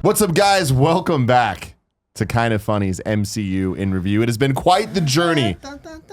What's up, guys? Welcome back to Kind of Funny's MCU in Review. It has been quite the journey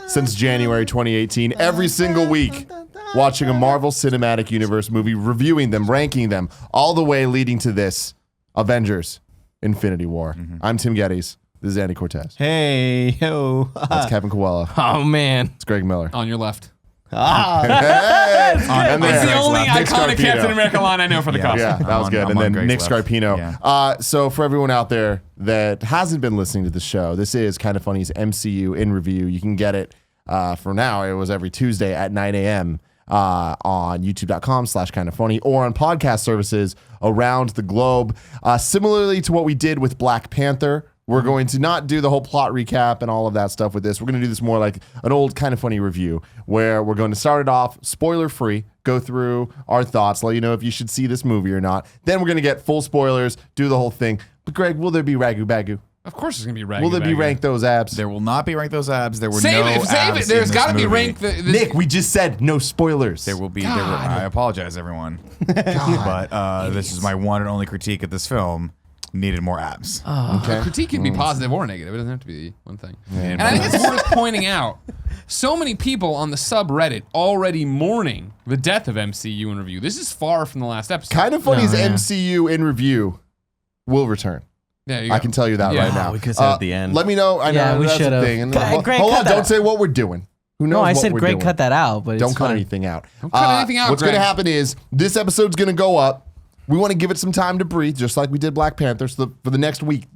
since January 2018. Every single week, watching a Marvel Cinematic Universe movie, reviewing them, ranking them, all the way leading to this, Avengers: Infinity War. I'm Tim Gettys. This is Andy Cortez. Hey, yo. That's Kevin Coelho. Oh, man. It's Greg Miller. On your left. Hey! That's the only iconic Captain America line I know for the costume. Yeah, that was good. And then Nick Scarpino. Yeah. So for everyone out there that hasn't been listening to the show, this is Kind of Funny's MCU in Review. You can get it for now. It was every Tuesday at 9 a.m. On youtube.com/kindoffunny or on podcast services around the globe. Similarly to what we did with Black Panther, we're going to not do the whole plot recap and all of that stuff with this. We're going to do this more like an old Kind of Funny review where we're going to start it off spoiler free, go through our thoughts, let you know if you should see this movie or not. Then we're going to get full spoilers, do the whole thing. But Greg, will there be Ragu Bagu? Of course there's going to be Ragu Will there be Rank Those Abs? There will not be Rank Those Abs. There were Save no it. Save abs it. There's got to be Rank. Nick, we just said no spoilers. There will be. I apologize, everyone. But this is my one and only critique of this film. Needed more abs. Okay. Critique can be positive or negative. It doesn't have to be one thing. And I think it's worth pointing out, so many people on the subreddit already mourning the death of MCU in Review. This is far from the last episode. Kind of Funny's MCU in Review will return. Yeah, I can tell you that right now. We could have said at the end. Let me know. I know we that's should the have. thing. And Greg, hold on, cut that don't say what we're doing. Who knows? No, I what said we're Greg doing. cut that out, but Don't it's cut fine. anything out. Don't cut anything out, What's going to Greg. happen is this episode's going to go up. We want to give it some time to breathe, just like we did Black Panther. So for the next week,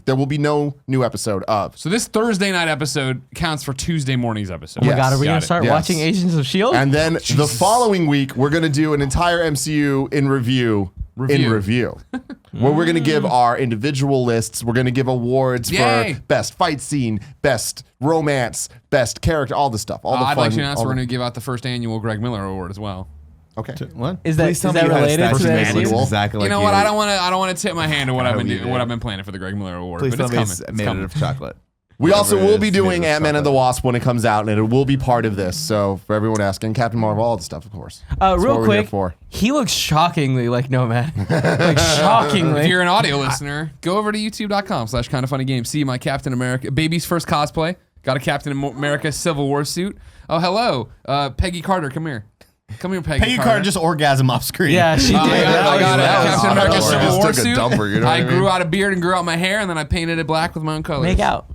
there will be no new episode of. So this Thursday night episode counts for Tuesday morn's episode. Oh my God, are we Got going it. to start Yes. watching Agents of S.H.I.E.L.D.? And then the following week, we're going to do an entire MCU in review. In review. Where we're going to give our individual lists. We're going to give awards Yay. for best fight scene, best romance, best character, all the stuff. All the I'd fun. like to announce all we're the- going to give out the first annual Greg Miller Award as well. Okay. What? Is that related to the manual? Exactly. You know what? I don't want to tip my hand to what I've been you doing, what I've been planning for the Greg Miller Award. Please but tell it's me coming. it's made out of chocolate. We also Whatever will it be is, doing made of Ant-Man and the chocolate. Wasp when it comes out, and it will be part of this. So for everyone asking, Captain Marvel, all the stuff, of course. That's Real what we're here quick, for. he looks shockingly like Nomad. Like shockingly. If you're an audio listener, go over to youtube.com/kindoffunnygames. See my Captain America, baby's first cosplay. Got a Captain America Civil War suit. Oh, hello. Peggy Carter, come here. Come here, Peggy Carter. Carter just orgasm off screen. Yeah, she did. I got a Captain America awesome. Civil Just War took a suit. dumper, you know what I grew mean? out a beard and grew out my hair, and then I painted it black with my own colors. Make out.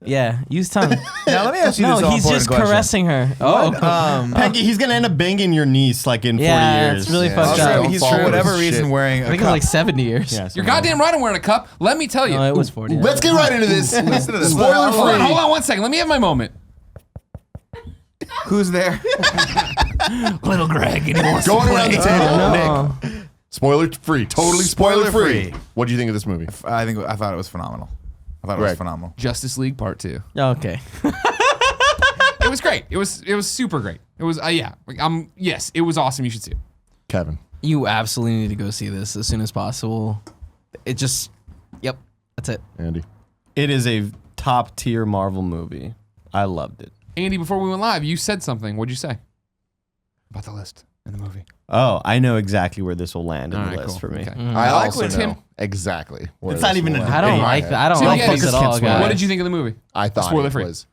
Yeah, use tongue. Now let me ask you No, this all he's important just question. caressing her. Oh, Peggy, he's gonna end up banging your niece like in 40 yeah, years. it's really Yeah. fucked Also, up. Don't He's fall for with whatever his reason shit. wearing I a think it's cup. like 70 years. Yeah, You're goddamn right I'm wearing a cup. Let me tell you. No, it was 40. Let's get right into this. Listen to this. Spoiler Hold free. on 1 second. Let me have my moment. Who's there? Little Greg, and he wants Going around the table. No. Nick, spoiler free. Totally spoiler free. What do you think of this movie? I thought it was phenomenal. I thought it was Greg. phenomenal. Justice League Part 2. Okay. It was great. It was super great. It was yes, it was awesome. You should see it. Kevin. You absolutely need to go see this as soon as possible. It just, yep, that's it. Andy. It is a top tier Marvel movie. I loved it. Andy, before we went live, you said something. What'd you say about the list in the movie? Oh, I know exactly where this will land in All the right, list cool. for me. Okay. I like also when Tim- know exactly. where It's this not even will a land. I don't In my like head. that. I don't Tim like Gettys, this at all, What What guys. did you think of the movie? I thought Spoiler it free. was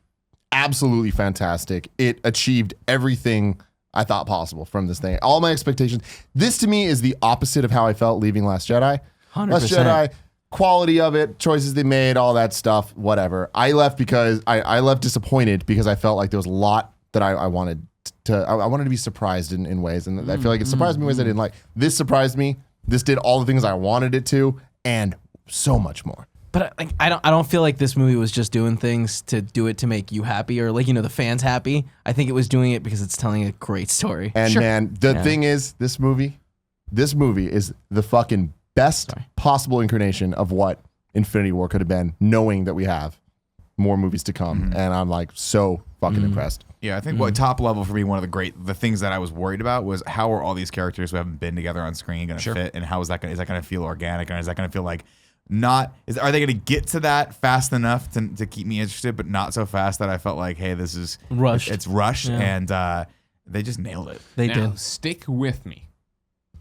absolutely fantastic. It achieved everything I thought possible from this thing. All my expectations. This to me is the opposite of how I felt leaving Last Jedi. 100%. Last Jedi, quality of it, choices they made, all that stuff, whatever. I left because I left disappointed because I felt like there was a lot that I wanted I wanted to be surprised in ways, and I feel like it surprised me in ways I didn't like. This surprised me. This did all the things I wanted it to, and so much more. But like, I don't feel like this movie was just doing things to do it to make you happy or like, you know, the fans happy. I think it was doing it because it's telling a great story. And man, the thing is, this movie is the fucking best possible incarnation of what Infinity War could have been, knowing that we have more movies to come. And I'm like so fucking impressed. Yeah, I think what top level for me, one of the things that I was worried about was how are all these characters who haven't been together on screen going to fit, and how is that going to feel organic, and is that going to feel like are they going to get to that fast enough to keep me interested, but not so fast that I felt like, hey, this is Rushed. It's rushed, Yeah. and they just nailed it. They Now, did. stick with me,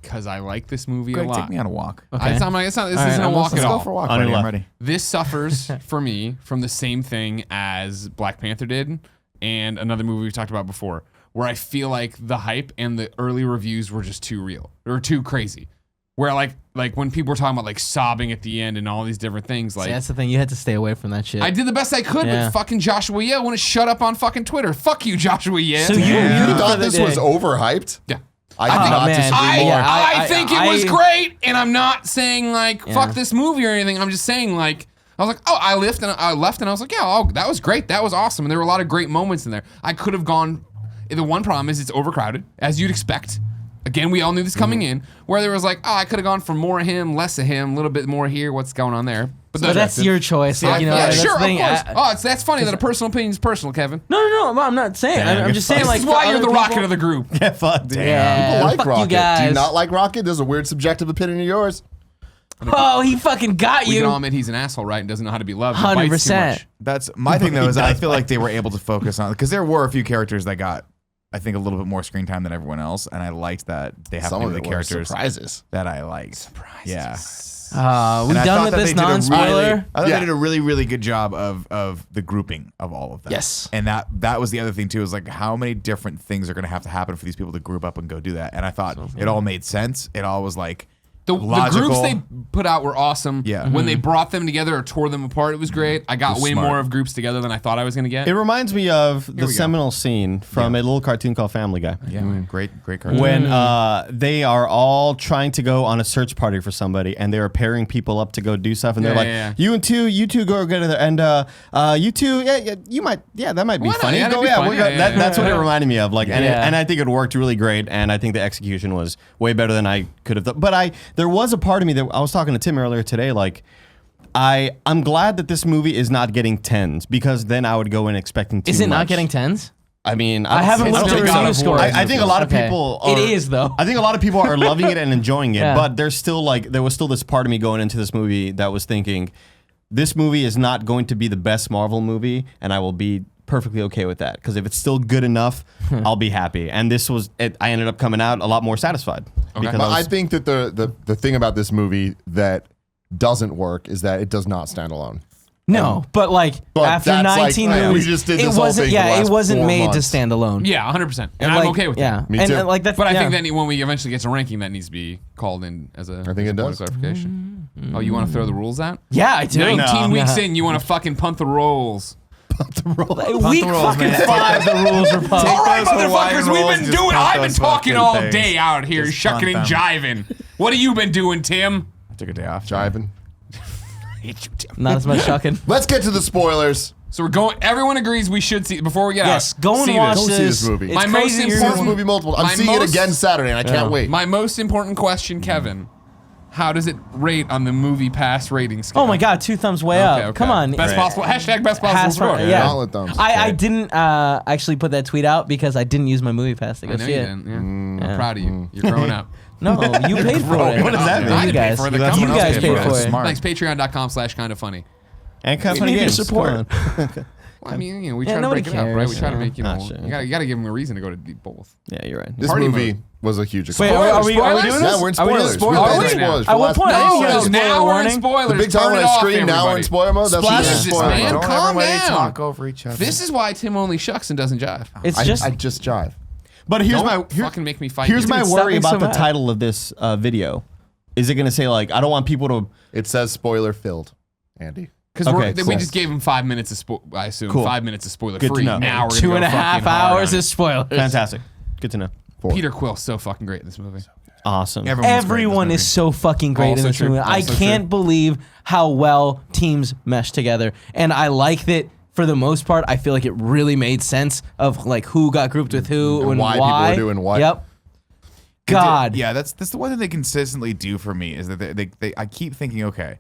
because I like this movie Greg, a lot. take me on a walk. Okay. This isn't a walk Let's at go all. for a walk, On your buddy. I'm left. ready. This suffers for me from the same thing as Black Panther did and another movie we talked about before, where I feel like the hype and the early reviews were just too real or too crazy. Where like when people were talking about like sobbing at the end and all these different things, like See, that's the thing. You had to stay away from that shit. I did the best I could, Yeah. but fucking Joshua Ye wouldn't shut up on fucking Twitter. Fuck you, Joshua Ye. So You Yeah. thought this was overhyped? Yeah. I do not man. disagree more. I think it was great, and I'm not saying like Yeah. fuck this movie or anything. I'm just saying like I was like, oh, I left and I was like, yeah, oh, that was great, that was awesome, and there were a lot of great moments in there. I could have gone. The one problem is it's overcrowded, as you'd expect. Again, we all knew this coming in, where there was like, oh, I could have gone for more of him, less of him, a little bit more here. What's going on there? But that's your choice. Like, you know, yeah, that's sure, the thing. of course. That's funny that a personal opinion is personal, Kevin. No, I'm not saying. I'm just saying, This like, is why for you're the other rocket people- of the group. Yeah, fuck. Yeah, People like fuck Rocket. you Do guys. you not like Rocket? There's a weird subjective opinion of yours. Oh, he fucking got We can all you. admit he's an asshole, right? And doesn't know how to be loved. He bites too 100%. much. That's my thing though. Is I feel like they were able to focus on because there were a few characters that got, I think, a little bit more screen time than everyone else, and I liked that they have Some to of be it the were characters surprises. that I liked. Yeah. We And I done thought with that this they did a really- non-spoiler. I thought Yeah. they did a really, really good job of the grouping of all of that. Yes. And that was the other thing too, is like how many different things are going to have to happen for these people to group up and go do that. And I thought it all made sense. It all was like The logical. groups they put out were awesome. Yeah. When they brought them together or tore them apart, it was great. I got was way smart. more of groups together than I thought I was going to get. It reminds me of the we go. seminal scene from a little cartoon called Family Guy. Yeah, great cartoon. When they are all trying to go on a search party for somebody, and they're pairing people up to go do stuff, and they're Yeah, like, yeah, yeah. you two go together, and you two, you might, that might be Why not? funny. Yeah, that'd Go, be fun. we're go- Yeah, That's what it yeah. reminded me of. Like, and, Yeah. and I think it worked really great, and I think the execution was way better than I could have done. But there was a part of me that I was talking to Tim earlier today, like. I'm glad that this movie is not getting 10s because then I would go in expecting too much. Is it not getting 10s? I mean, I haven't looked at think review so. scores. I think a lot of Okay. people It are, is, though. I think a lot of people are loving it and enjoying it, Yeah. but there's still there was still this part of me going into this movie that was thinking, this movie is not going to be the best Marvel movie, and I will be perfectly okay with that because if it's still good enough, I'll be happy. And this was it. I ended up coming out a lot more satisfied because But I think that the thing about this movie that doesn't work is that it does not stand alone. No, but like But after that's like, 19 man, we movies, just did it this whole wasn't. thing for the Yeah, it last wasn't 4 made to months. stand alone. Yeah, 100%. And I'm like, okay with yeah. that. Me and, too. like that's. But I yeah. think that when we eventually get to ranking, that needs to be called in as a I think it point does. of clarification. Oh, you want to throw the rules out? Yeah, I do. 19 weeks Yeah. in, you want to fucking punt the rolls. Week rules, fucking man. 5, the rules were pumped. All right, those Hawaiian motherfuckers, we've rolls, been just doing. punt I've been those talking fucking all things. day out here, Just shucking and punt jiving. What have you been doing, Tim? I took a day off. Jiving. I hate you, Tim. Not as much shocking. Let's get to the spoilers. So we're going. Everyone agrees we should see before we get Yes, out. go and see watch Go this. see this movie. It's My most crazy. I've seen this movie multiple. I'm My seeing it most- again Saturday, and I can't wait. My most important question, Kevin. How does it rate on the movie pass rating scale? Oh my God, 2 thumbs way Okay, up. okay. Come on. Best possible. Hashtag best possible Has score. fun, yeah. Gauntlet thumbs. I didn't actually put that tweet out because I didn't use my movie pass to I go know see you it. didn't. Yeah. I'm proud of you. You're growing up. No, you paid for it. What does that mean? I You didn't pay guys, for it. The you company guys else paid paid for for it. Smart. Thanks. Patreon.com/kindafunny. And kind of You funny need your games. support. Come on. Well, I mean, we Yeah, try to nobody break it up, right? We cares, try to yeah. make, Sure. you gotta give them a reason to go to both. Yeah, you're right. This Party movie mode. was a huge Wait, success. are we Spoilers? doing this? Yeah, we're in Are we doing spoilers. spoilers? We're Are in we? spoilers. At what point? I didn't see No, a spoiler now we're in warning. spoilers. The big time Turn on it a off, screen, now we're in everybody. spoiler mode. That's Splash. what Jesus, spoiler man. mode. Don't Calm everybody down. talk over each other. This is why Tim only shucks and doesn't jive. It's I just just jive. But here's Don't my fucking make me fight here's you. my Stop worry being so about the mad. title of this video. Is it going to say like I don't want people to? It says spoiler filled, Andy. Because Okay, we cool. just gave him 5 minutes of I assume Cool. 5 minutes of spoiler Good to free. know. Now we're 2.5 hours of spoilers. Fantastic. Good to know. Peter Quill's so fucking great in this movie. Awesome. Everyone is so fucking great Also in this true. movie. I Also can't true. believe how well teams mesh together. And I like that for the most part, I feel like it really made sense of like who got grouped with who and why people were doing what. Yep. God. Yeah, that's the one thing they consistently do for me is that they I keep thinking, okay,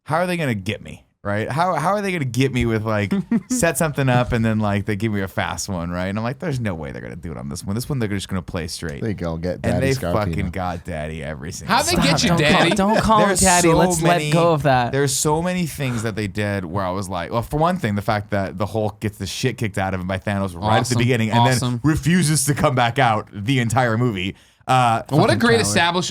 how are they gonna get me? Right? How are they gonna get me with like set something up and then like they give me a fast one, right? And I'm like, there's no way they're gonna do it on this one. This one they're just gonna play straight. There you go. Get and Daddy they Scarpino. fucking got Daddy every single How'd they time. get you, Don't Daddy? Don't call him There's daddy. so Let's many- let go of that. There's so many things that they did where I was like, well, for one thing, the fact that the Hulk gets the shit kicked out of him by Thanos right at the Awesome. beginning and Awesome. then refuses to come back out the entire movie. What a great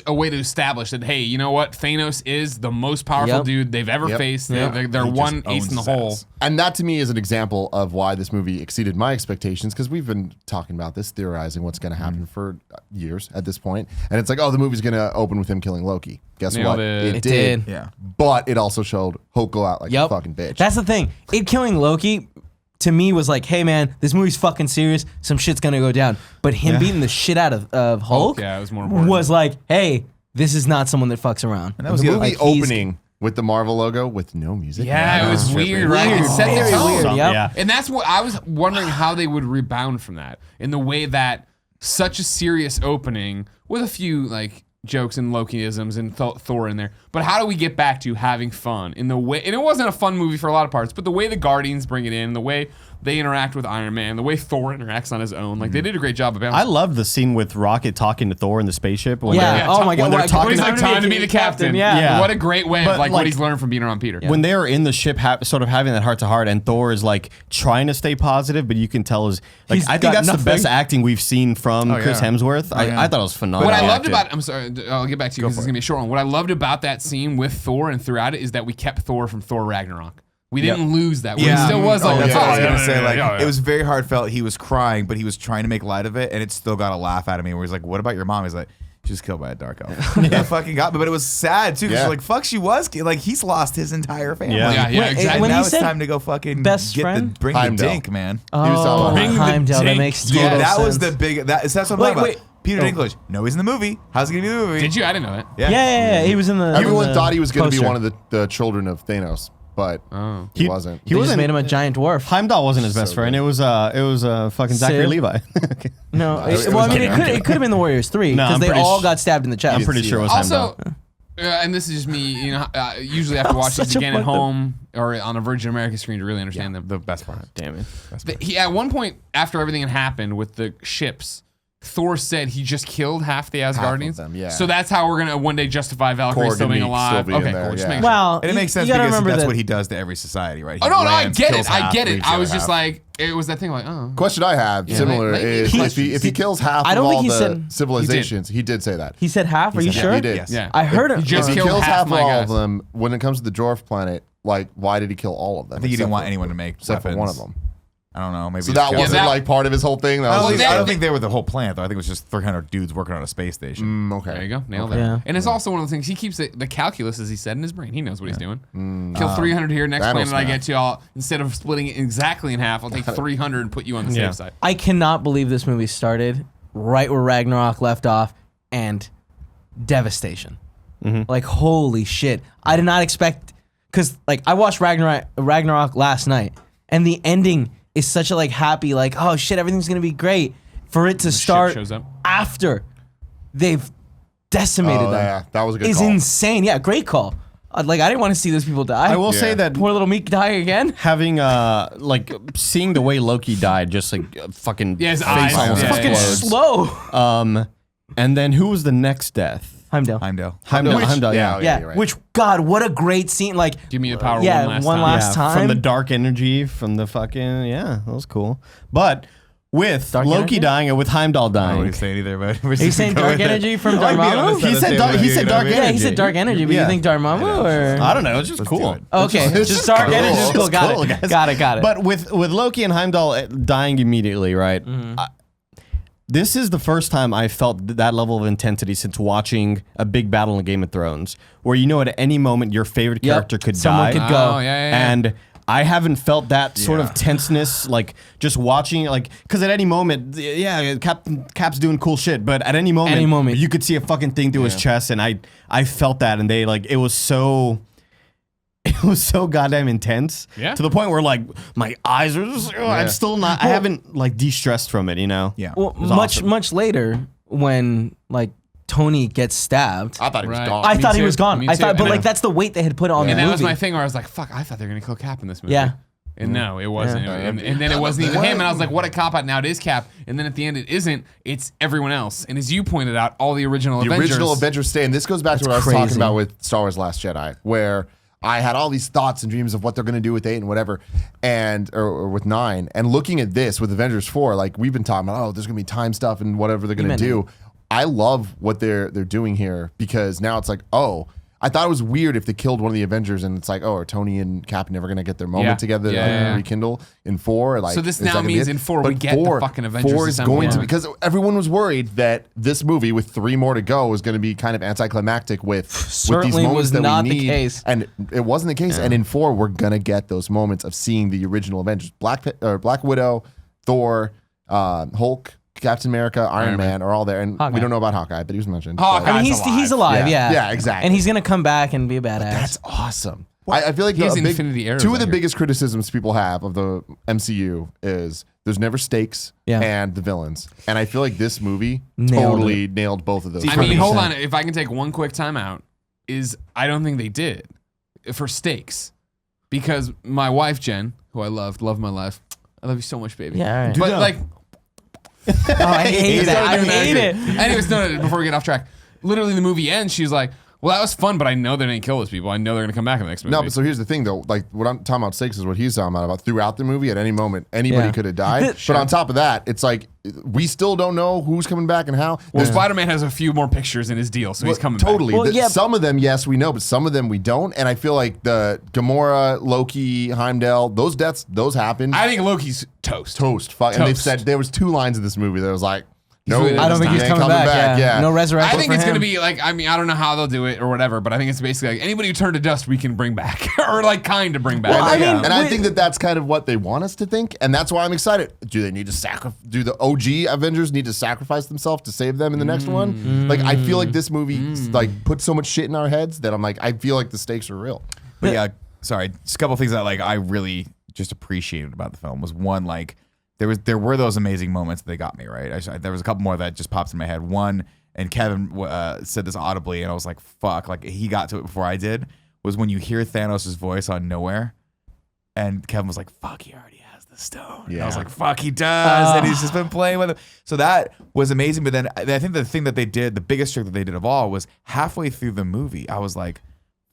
way to establish that, hey, you know what? Thanos is the most powerful dude they've ever faced. They're one ace in the hole. And that to me is an example of why this movie exceeded my expectations, because we've been talking about this, theorizing what's going to happen for years at this point. And it's like, oh, the movie's going to open with him killing Loki. Guess Nailed what? it. It did. Yeah. But it also showed Hulk go out like a fucking bitch. That's the thing. It killing Loki, to me, was like, hey man, this movie's fucking serious. Some shit's gonna go down. But him beating the shit out of Hulk, it was more important. was like, hey, this is not someone that fucks around. And that was the the movie other, like, opening with the Marvel logo with no music. Yeah, it was weird, right? It set the Very tone. weird, yep. Yeah. And that's what I was wondering, how they would rebound from that, in the way that such a serious opening with a few like jokes and Loki-isms and Thor in there, but how do we get back to having fun in the way? And it wasn't a fun movie for a lot of parts, but the way the Guardians bring it in, the way they interact with Iron Man, the way Thor interacts on his own, like they did a great job of balancing. I love the scene with Rocket talking to Thor in the spaceship. When Yeah. they're- Oh my God. When they're Like, talking He's like, time to be the captain. Yeah. What a great way But, of like like, what he's learned from being around Peter. when they're in the ship, sort of having that heart to heart, and Thor is like trying to stay positive, but you can tell is like He's I think got that's nothing. the best acting we've seen from Chris Hemsworth. I thought it was phenomenal. What I loved acted. about, I'm sorry, I'll get back to you because it's gonna be a short one. What I loved about that scene with Thor and throughout it is that we kept Thor from Thor Ragnarok. We didn't lose that. He still was like, that's what I was gonna say. Like, yeah. it was very heartfelt. He was crying, but he was trying to make light of it, and it still got a laugh out of me. Where he's like, "What about your mom?" He's like, "She was killed by a dark elf." That fucking got me. But it was sad too, because like, fuck, she was like, he's lost his entire family. Yeah. Yeah, When- exactly. when Now he it's said time to go fucking best get friend? bring the Heimdall. dink, man. was talking about Bring the Heimdall, that dink. makes total Yeah, that sense. was the big. That's what I'm Wait, talking wait. about. Peter Dinklage. No, he's in the movie. How's he gonna be in the movie? Did you? I didn't know that. Yeah. He was in the. Everyone the thought he was going to be poster. one of the children of Thanos, but he wasn't. They just made him a giant dwarf. Heimdall wasn't his best friend. It was fucking Zachary Sid. Levi. No, it well, I was mean, it could have been the Warriors 3 No, because I'm they pretty all sh- got stabbed in the chest. I'm pretty sure it was Also, Heimdall. and this is just me, you know, usually I have to watch this Such a again at fucked up- home or on a Virgin America screen to really understand them. The best part. Damn it. He, at one point, after everything had happened with the ships, Thor said he just killed half the Asgardians. them, yeah. So that's how we're going to one day justify Valkyrie Korg still and being Meek alive. still being Okay, there, cool. Just yeah. make sure. Well, And it makes sense you gotta because remember that's that what he does to every society, right? Oh, He no, I lands, get kills it. I half, get it. leaves I the was other just half. like, it was that thing like, oh. Question I have similar like, is if he kills half I of don't all think he the said- civilizations, he did say that. he said half. Are you said sure? he did. Yes. Yeah. I heard it. He just If he killed kills half of my all guys. of them, when it comes to the dwarf planet, like why did he kill all of them? I think he didn't except want for- anyone to make except for one of them. I don't know. Maybe So he that just killed wasn't them. that- like part of his whole thing. That I was don't, just think, I that- don't think they were the whole planet, though. I think it was just 300 dudes working on a space station. okay. There you go. Nailed Yeah. it. And it's also one of the things, he keeps the calculus, as he said, in his brain. He knows what he's doing. Kill 300 here. Next Thanos planet I math. get to, instead of splitting it exactly in half, I'll take 300 and put you on the Yeah. safe side. I cannot believe this movie started right where Ragnarok left off, and devastation. Like holy shit! I did not expect, because like I watched Ragnarok last night, and the ending is such a like happy, like oh shit, everything's gonna be great. For it to start shows up. after they've decimated Oh, them yeah, that was a good is call. insane. Yeah, great call. Like I didn't want to see those people die. I will say that Poor little Meek die again. having like seeing the way Loki died, just like fucking Yeah, his face eyes, almost yeah, Fucking explodes. slow. And then who was the next death? Heimdall. Heimdall. Heimdall, yeah. Yeah, you're right. which God, what a great scene! Like, Give me the power yeah, one last time. time. From the dark energy, from the fucking that was cool. But with Dark Loki energy? dying and with Heimdall I don't know what dying, he's saying either, but we're Are you just saying gonna go dark with it. energy from I like being on Dormammu? this side He of said the dark- table he with said you, you know dark what I mean? yeah, he said dark energy, but Yeah. you think Dormammu or I don't know, it's just Let's do cool. it. okay, It's just just dark cool. energy, just cool. It's Got cool, it, guys. got it. But with Loki and Heimdall dying immediately, right? This is the first time I felt that level of intensity since watching a big battle in Game of Thrones, where you know at any moment your favorite Yep, character could someone die. could go. Oh, yeah. And I haven't felt that sort Yeah. of tenseness, like just watching, like, because at any moment, yeah, Cap's doing cool shit, but at any moment, you could see a fucking thing through his chest, and I felt that, and they like it was so goddamn intense, to the point where like my eyes are just, I'm still not, I haven't like de-stressed from it, you know. Yeah. Well, It was much awesome. much later when like Tony gets stabbed. I thought he was Right. gone. I Me thought he too. was gone. Me I too. thought, but And like I- that's the weight they had put on the And movie. that was my thing where I was like, fuck, I thought they were going to kill Cap in this movie. Yeah. And no, it wasn't. Yeah. And then it wasn't even him. And I was like, what a cop out. Now it is Cap. And then at the end, it isn't. It's everyone else. And as you pointed out, all the original The Avengers. original Avengers stay, and this goes back to what I was crazy. talking about with Star Wars Last Jedi, where I had all these thoughts and dreams of what they're going to do with 8 and whatever, and or with 9, and looking at this with Avengers 4, like we've been talking about, oh, there's going to be time stuff and whatever they're going to meant do. I love what they're doing here because now it's like, oh, I thought it was weird if they killed one of the Avengers and it's like, oh, are Tony and Cap never gonna get their moment together to rekindle in 4? Like, so this now means in 4 we get the fucking Avengers. 4 is going to, because everyone was worried that this movie with 3 more to go was going to be kind of anticlimactic with these moments was that not we the need. case. And it wasn't the case. And in 4, we're gonna get those moments of seeing the original Avengers, Black Widow, Thor, Hulk, Captain America, Iron Man are all there, and Hawkeye. we don't know about Hawkeye, but he was mentioned. Hawkeye. I mean, he's alive, Yeah. yeah. Yeah, exactly. And he's gonna come back and be a badass. That's awesome. I feel like He has the Infinity Arrows two of the out here. biggest criticisms people have of the MCU is there's never stakes and the villains. And I feel like this movie totally nailed both of those. I mean, hold on. If I can take one quick time out, I don't think they did for stakes. Because my wife, Jen, who I love my life. I love you so much, baby. Yeah, all right. But like, Oh, I hate that. I hate it. anyways, no, before we get off track, literally the movie ends, she's like, well, that was fun, but I know they didn't kill those people. I know they're going to come back in the next movie. No, but so here's the thing, though. Like, what I'm talking about stakes is what he's talking about throughout the movie. At any moment, anybody could have died. But on top of that, it's like, we still don't know who's coming back and how. Well, Spider-Man has a few more pictures in his deal, so he's coming totally. back. Well, Some of them, yes, we know, but some of them we don't. And I feel like the Gamora, Loki, Heimdall, those deaths, those happened. I think Loki's toast. Fuck. And they've said there was 2 lines in this movie that was like, no, really I don't think he's ain't coming back. Yeah. No resurrection. I think for it's him. going to be like, I mean, I don't know how they'll do it or whatever, but I think it's basically like anybody who turned to dust, we can bring back or like kind of bring back. Well, I mean, and I think that that's kind of what they want us to think, and that's why I'm excited. Do they need to do the OG Avengers need to sacrifice themselves to save them in the next one? Like, I feel like this movie like put so much shit in our heads that I'm like, I feel like the stakes are real. But yeah, sorry, just a couple of things that like I really just appreciated about the film was one, like there were those amazing moments that they got me right. There was a couple more that just pops in my head. One, and Kevin said this audibly, and I was like, "Fuck!" Like he got to it before I did. Was when you hear Thanos' voice on Nowhere, and Kevin was like, "Fuck, he already has the stone." Yeah. And I was like, "Fuck, he does," and he's just been playing with it. So that was amazing. But then I think the thing that they did, the biggest trick that they did of all, was halfway through the movie, I was like,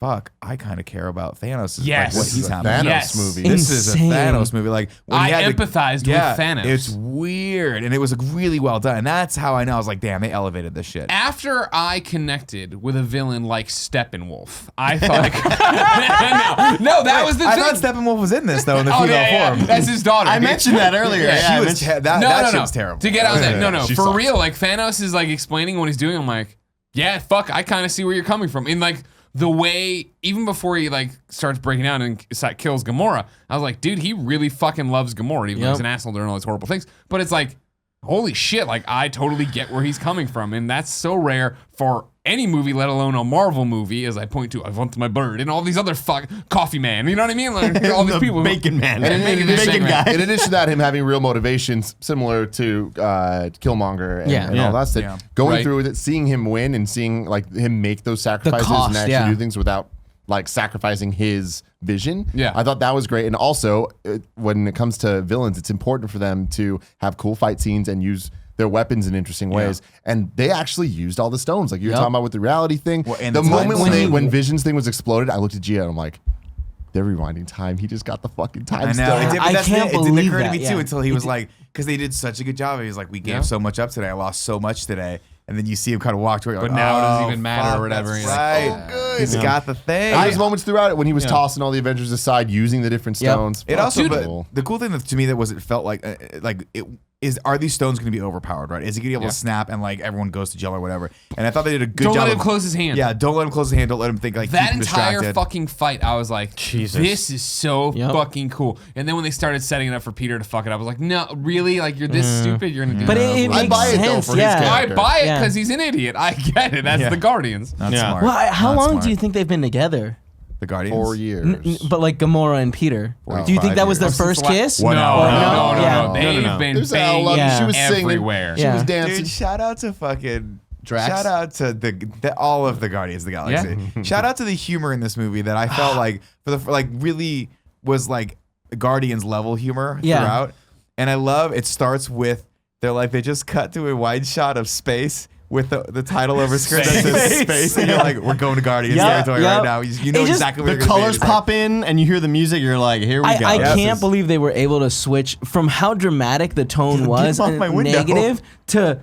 fuck, I kind of care about Thanos. Yes. Like what he's having. Thanos movie. This is a Thanos movie. Like when I he had empathized with Thanos. It's weird, and it was really well done. And that's how I know. I was like, damn, they elevated this shit. After I connected with a villain like Steppenwolf, I thought, no, that was the I thing. thought Steppenwolf was in this though in the female form. That's his daughter. I mentioned that earlier. Yeah, she was that shit was no. terrible. To get out there, no, She for sucks. real. Like Thanos is like explaining what he's doing. I'm like, yeah, fuck, I kind of see where you're coming from. In like the way, even before he like starts breaking down and kills Gamora, I was like, dude, he really fucking loves Gamora, even though he's an asshole doing all these horrible things. But it's like, holy shit, like I totally get where he's coming from, and that's so rare for any movie, let alone a Marvel movie. As I point to, I want my bird, and all these other Coffee Man. You know what I mean? Like all these people, Bacon Man. And Bacon guy. in addition to that, him having real motivations similar to Killmonger and all that stuff. Yeah. Going through with it, seeing him win and seeing like him make those sacrifices cost, and actually do things without like sacrificing his vision. Yeah. I thought that was great. And also, when it comes to villains, it's important for them to have cool fight scenes and use their weapons in interesting ways. And they actually used all the stones. Like you were talking about with the reality thing. Well, and the the moment time when Vision's thing was exploded, I looked at Gia and I'm like, they're rewinding time. He just got the fucking time I stone. know. It did, but I that's can't it. It didn't believe occur to that, me too yeah. until he was like, because they did such a good job. He was like, we gave so much up today. I lost so much today. And then you see him kind of walk toward. But now it doesn't even matter or whatever. That's You're like, right. oh, good. He's got the thing. And there's moments throughout it when he was tossing all the Avengers aside, using the different stones. It also, but cool. the cool thing that to me that was it felt like it is, are these stones going to be overpowered? Right? Is he going to be able to snap and like everyone goes to jail or whatever? And I thought they did a good Don't job. let him close his hand. Yeah, don't let him close his hand. Don't let him think like That keep him entire distracted. fucking fight, I was like, Jesus. this is so fucking cool. And then when they started setting it up for Peter to fuck it up, I was like, no, really? Like, you're this stupid? You're going to do But that? it I makes buy it, though, sense, for his yeah. I character. buy it Yeah. because he's an idiot. I get it. That's the Guardians. Not Yeah. smart. Well, how Not long smart. do you think they've been together? The Guardians? 4 years. But like Gamora and Peter. Do you think that was their years. first kiss? What? No. Yeah. They've been There's banging She was singing. everywhere. She was dancing. Dude, shout out to fucking Drax? Shout out to all of the Guardians of the Galaxy. Shout out to the humor in this movie that I felt like really was like Guardians level humor throughout. And I love it starts with they just cut to a wide shot of space with the title over screen that says space, and you're like, we're going to Guardians territory right now. You know exactly what the colors pop in and you hear the music. You're like, here we go. I can't believe they were able to switch from how dramatic the tone was off and my window. negative to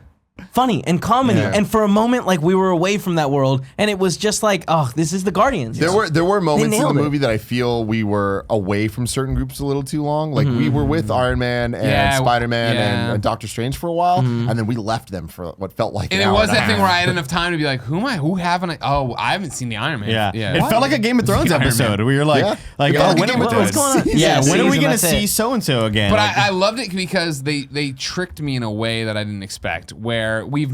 funny and comedy. Yeah. And for a moment, like we were away from that world, and it was just like, oh, this is the Guardians. There were moments in the nailed it. movie that I feel we were away from certain groups a little too long. Like we were with Iron Man and Spider-Man and Doctor Strange for a while, and then we left them for what felt like. And an it hour was and a that thing half. where I had enough time to be like, who haven't I? Oh, I haven't seen the Iron Man. Yeah. It felt like a Game of Thrones Iron Man. episode where you're like, Yeah. like, Yeah, oh, like when, a Game of what's Thrones. going on? Yeah, when are we Season, gonna that's see it. so and so again? But Like, I loved it because they tricked me in a way that I didn't expect. Where we've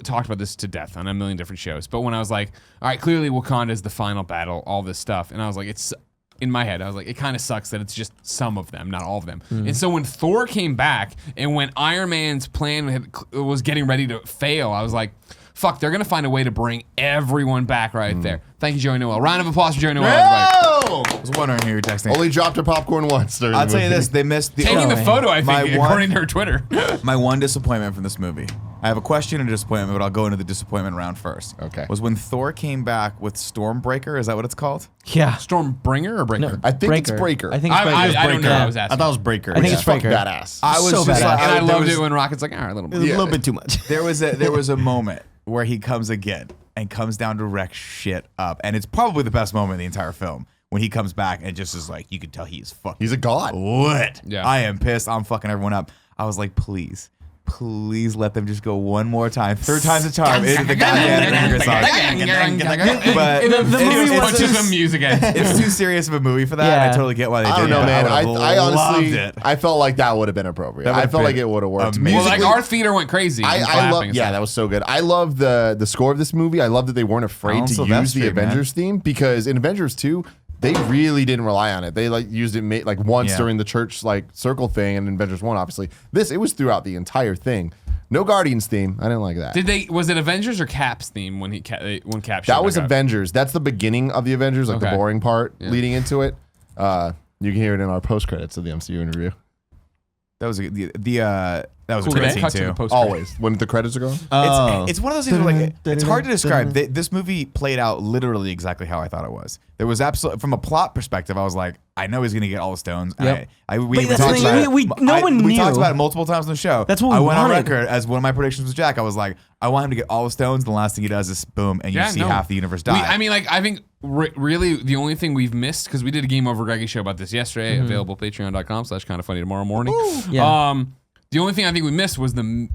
talked about this to death on a million different shows. But when I was like, all right, clearly Wakanda is the final battle, all this stuff, and I was like, it's in my head. I was like, it kind of sucks that it's just some of them, not all of them. And so when Thor came back and when Iron Man's plan was getting ready to fail, I was like, fuck, they're gonna find a way to bring everyone back right there. Thank you, Joey Noel. Round of applause for Joey Noel. everybody. I was wondering who you're texting. Only dropped her popcorn once. during I'll the tell you movie. this: they missed the Taking the photo, I My think, one- according to her Twitter. My one disappointment from this movie. I have a question and a disappointment, but I'll go into the disappointment round first. Okay. Was when Thor came back with Stormbreaker. Is that what it's called? Yeah. Stormbringer or Breaker? I think it's Breaker. I think it's Breaker. I don't know. I was I asking. thought it was Breaker. I think it's fucking Breaker. badass. I was So just badass. like, and I there loved was- it when Rocket's like, all right, a little It was bit. a little bit too much. there was a moment where he comes again and comes down to wreck shit up, and it's probably the best moment in the entire film when he comes back and just is like, you can tell he's fucking He's a god. lit. Yeah. I am pissed. I'm fucking everyone up. I was like, please let them just go one more time. Third time's a charm. Into the goddamn Vinegar sauce. But The movie was Punches some music at it's too serious of a movie for that. Yeah. I totally get why they did I don't it. know, but man. I, would've I honestly, loved it. I felt like that would have been appropriate. That I would've felt like been it would have worked. amazing. Well, like Musically, our theater went crazy. and I clapping love, and yeah, stuff. that was so good. I love the score of this movie. I love that they weren't afraid to Sylvester, use the man. Avengers theme because in Avengers 2, they really didn't rely on it. They like used it like once Yeah. during the church like circle thing, and in Avengers 1, obviously. It was throughout the entire thing. No Guardians theme. I didn't like that. Was it Avengers or Cap's theme when Cap showed That was back up? Avengers. That's the beginning of the Avengers, like the Okay. boring part leading into it. You can hear it in our post credits of the MCU interview. That was that was Cool, a great they scene cut to too. the post-credit. Always when the credits are going. It's one of those things where like it's hard to describe. This movie played out literally exactly how I thought it was. There was absolutely from a plot perspective, I was like, I know he's gonna get all the stones. Yep. We But even that's talked the thing, about it. we We talked knew. about it multiple times on the show. That's what we I went on wanted. record as one of my predictions was Jack. I was like, I want him to get all the stones. The last thing he does is boom, and you see half the universe die. I think really the only thing we've missed, because we did a Game Over Greggy show about this yesterday, available patreon.com/kindafunny tomorrow morning. Yeah. The only thing I think we missed was the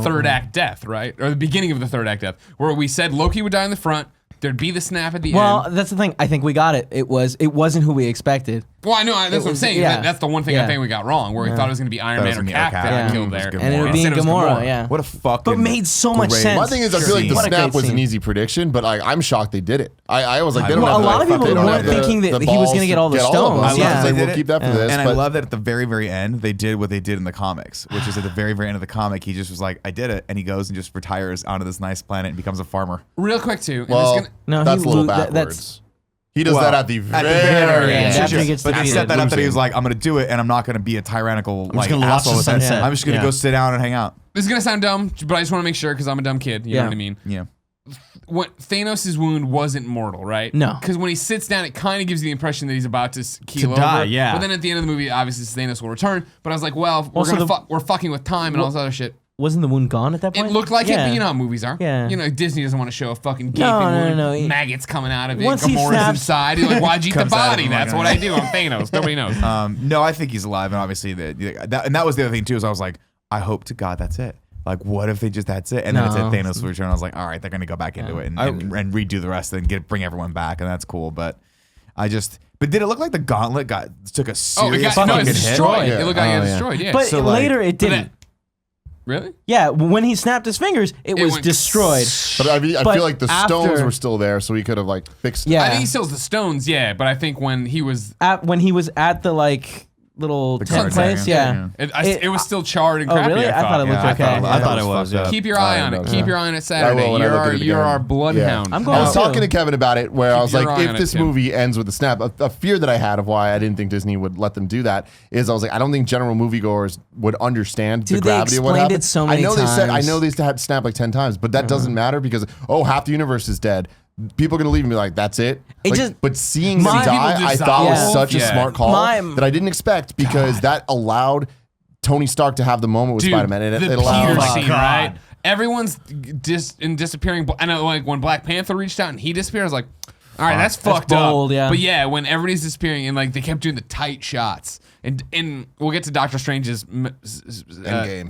third act death, right? Or the beginning of the third act death, where we said Loki would die in the front, there'd be the snap at the Well, end. that's the thing. I think we got it. It wasn't who we expected. Well, I know, that's what I'm was- saying. yeah. That's the one thing I Yeah. think we got wrong, where we thought it was going to be Iron Thought it Man was or gonna be Cap Cap. that Yeah. got killed It was there. Gamora. And it would be Instead, in it was Gamora, yeah. What a fucking But made so much great sense. My thing is, I feel like the What a snap great was an scene. easy prediction, but I'm shocked they did it. I was like, they don't Well, have a lot of the- people they don't weren't have thinking that he was balls gonna get all the of stones. them. I was Yeah. like, They we'll did keep that for this. And I but love that at the very, very end, they did what they did in the comics, which is at the very, very end of the comic, he just was like, I did it. And he goes and just retires onto this nice planet and becomes a farmer. Real quick, too. and well, it's gonna- No, that's he a little lo- that- backwards. that's- He does Well, that at the At very the very Yeah, end. after he gets But he set that up that he was losing. like, I'm going to do it and I'm not going to be a tyrannical just like gonna watch asshole. the with that. sunset. I'm just going to Yeah. go sit down and hang out. This is going to sound dumb, but I just want to make sure because I'm a dumb kid. You know Yeah. what I mean? Yeah. What Thanos' wound wasn't mortal, right? No. Because when he sits down, it kind of gives you the impression that he's about to keel over. die, yeah. But then at the end of the movie, obviously Thanos will return. But I was like, well, Also we're fucking with time and all this other shit. Wasn't the wound gone at that point? It looked like it, Yeah. but you know how movies are. Yeah. You know, Disney doesn't want to show a fucking gaping No, wound, no. maggots coming out of it, Once he Gamora's snaps- inside. You're like, why'd you eat the Comes out of body? him That's like what a- I do. I'm Thanos. Nobody knows. No, I think he's alive, and obviously that was the other thing too. Is I was like, I hope to God that's it. Like, what if that's it? And then it's No. at Thanos' return. I was like, all right, they're gonna go back into it and redo the rest and bring everyone back, and that's cool. But but did it look like the gauntlet took a Oh, serious it's fucking hit? destroyed. Yeah. It looked like it Oh, got yeah. destroyed, yeah. But So, like- later it But didn't. really? Yeah, when he snapped his fingers, it was went- destroyed. But I mean, I But feel like the stones after- were still there, so he could have like fixed. Yeah. I think he steals the stones, yeah, but I think when he was When he was at the little tent garden place, area. yeah. it was still charred and Oh, crappy. really? I thought it looked Yeah, okay. I thought it was. fucked Yeah. up. Keep your eye on it. know. Keep your eye on it I Saturday. will when I look at it You're again. our bloodhound. I'm I going was to. talking to Kevin about it, where I was your like, eye on if it, this Tim. movie ends with a snap, a fear that I had of why I didn't think Disney would let them do that is I was like, I don't think general moviegoers would understand the Dude, they gravity of what explained happened. it so many I know they said, I times. know they had snap like 10 times, but that doesn't matter because half the universe is dead. People are gonna leave and be like, "That's it." It Like, just- but seeing them My- die, people I just thought die. was Yeah. such a Yeah. smart call My- that I didn't expect because that allowed Tony Stark to have the moment with Dude, Spider-Man, and the it allowed Peter like, scene, God. right? everyone's disappearing. I know, like when Black Panther reached out and he disappeared, I was like, all right, that's fucked bold, up. yeah. But yeah, when everybody's disappearing and like they kept doing the tight shots, and we'll get to Doctor Strange's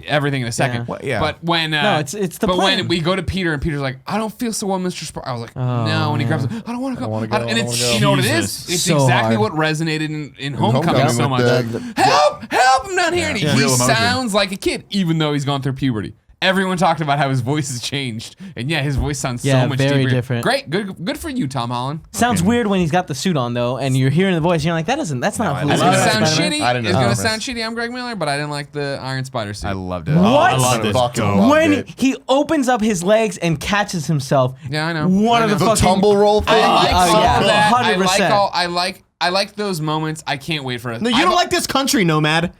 everything in a second. Yeah. Well, yeah. But when it's the but plan. when we go to Peter and Peter's like, I don't feel so well, Mr. Spark. I was like, no, and he grabs it. I don't want to go. And it's you know what it is? It's So exactly hard. what resonated in Homecoming Homecoming so much. with Help! I'm not here. And he Real emotion. sounds like a kid, even though he's gone through puberty. Everyone talked about how his voice has changed, and yeah, his voice sounds Yeah, so much very deeper. different. Great, good for you, Tom Holland. Sounds weird when he's got the suit on though, and you're hearing the voice. And you're like, that's not who It's he gonna is, sound Spider-Man. shitty. I didn't It's know gonna that. sound shitty. I'm Greg Miller, but I didn't like the Iron Spider suit. I loved it. What? I loved it. Fucking loved When it. he opens up his legs and catches himself, Yeah, I know. One I of know. the The fucking tumble roll thing. I like all yeah. of that. 100%. I like those moments. I can't wait for it. No, you don't like this country, Nomad.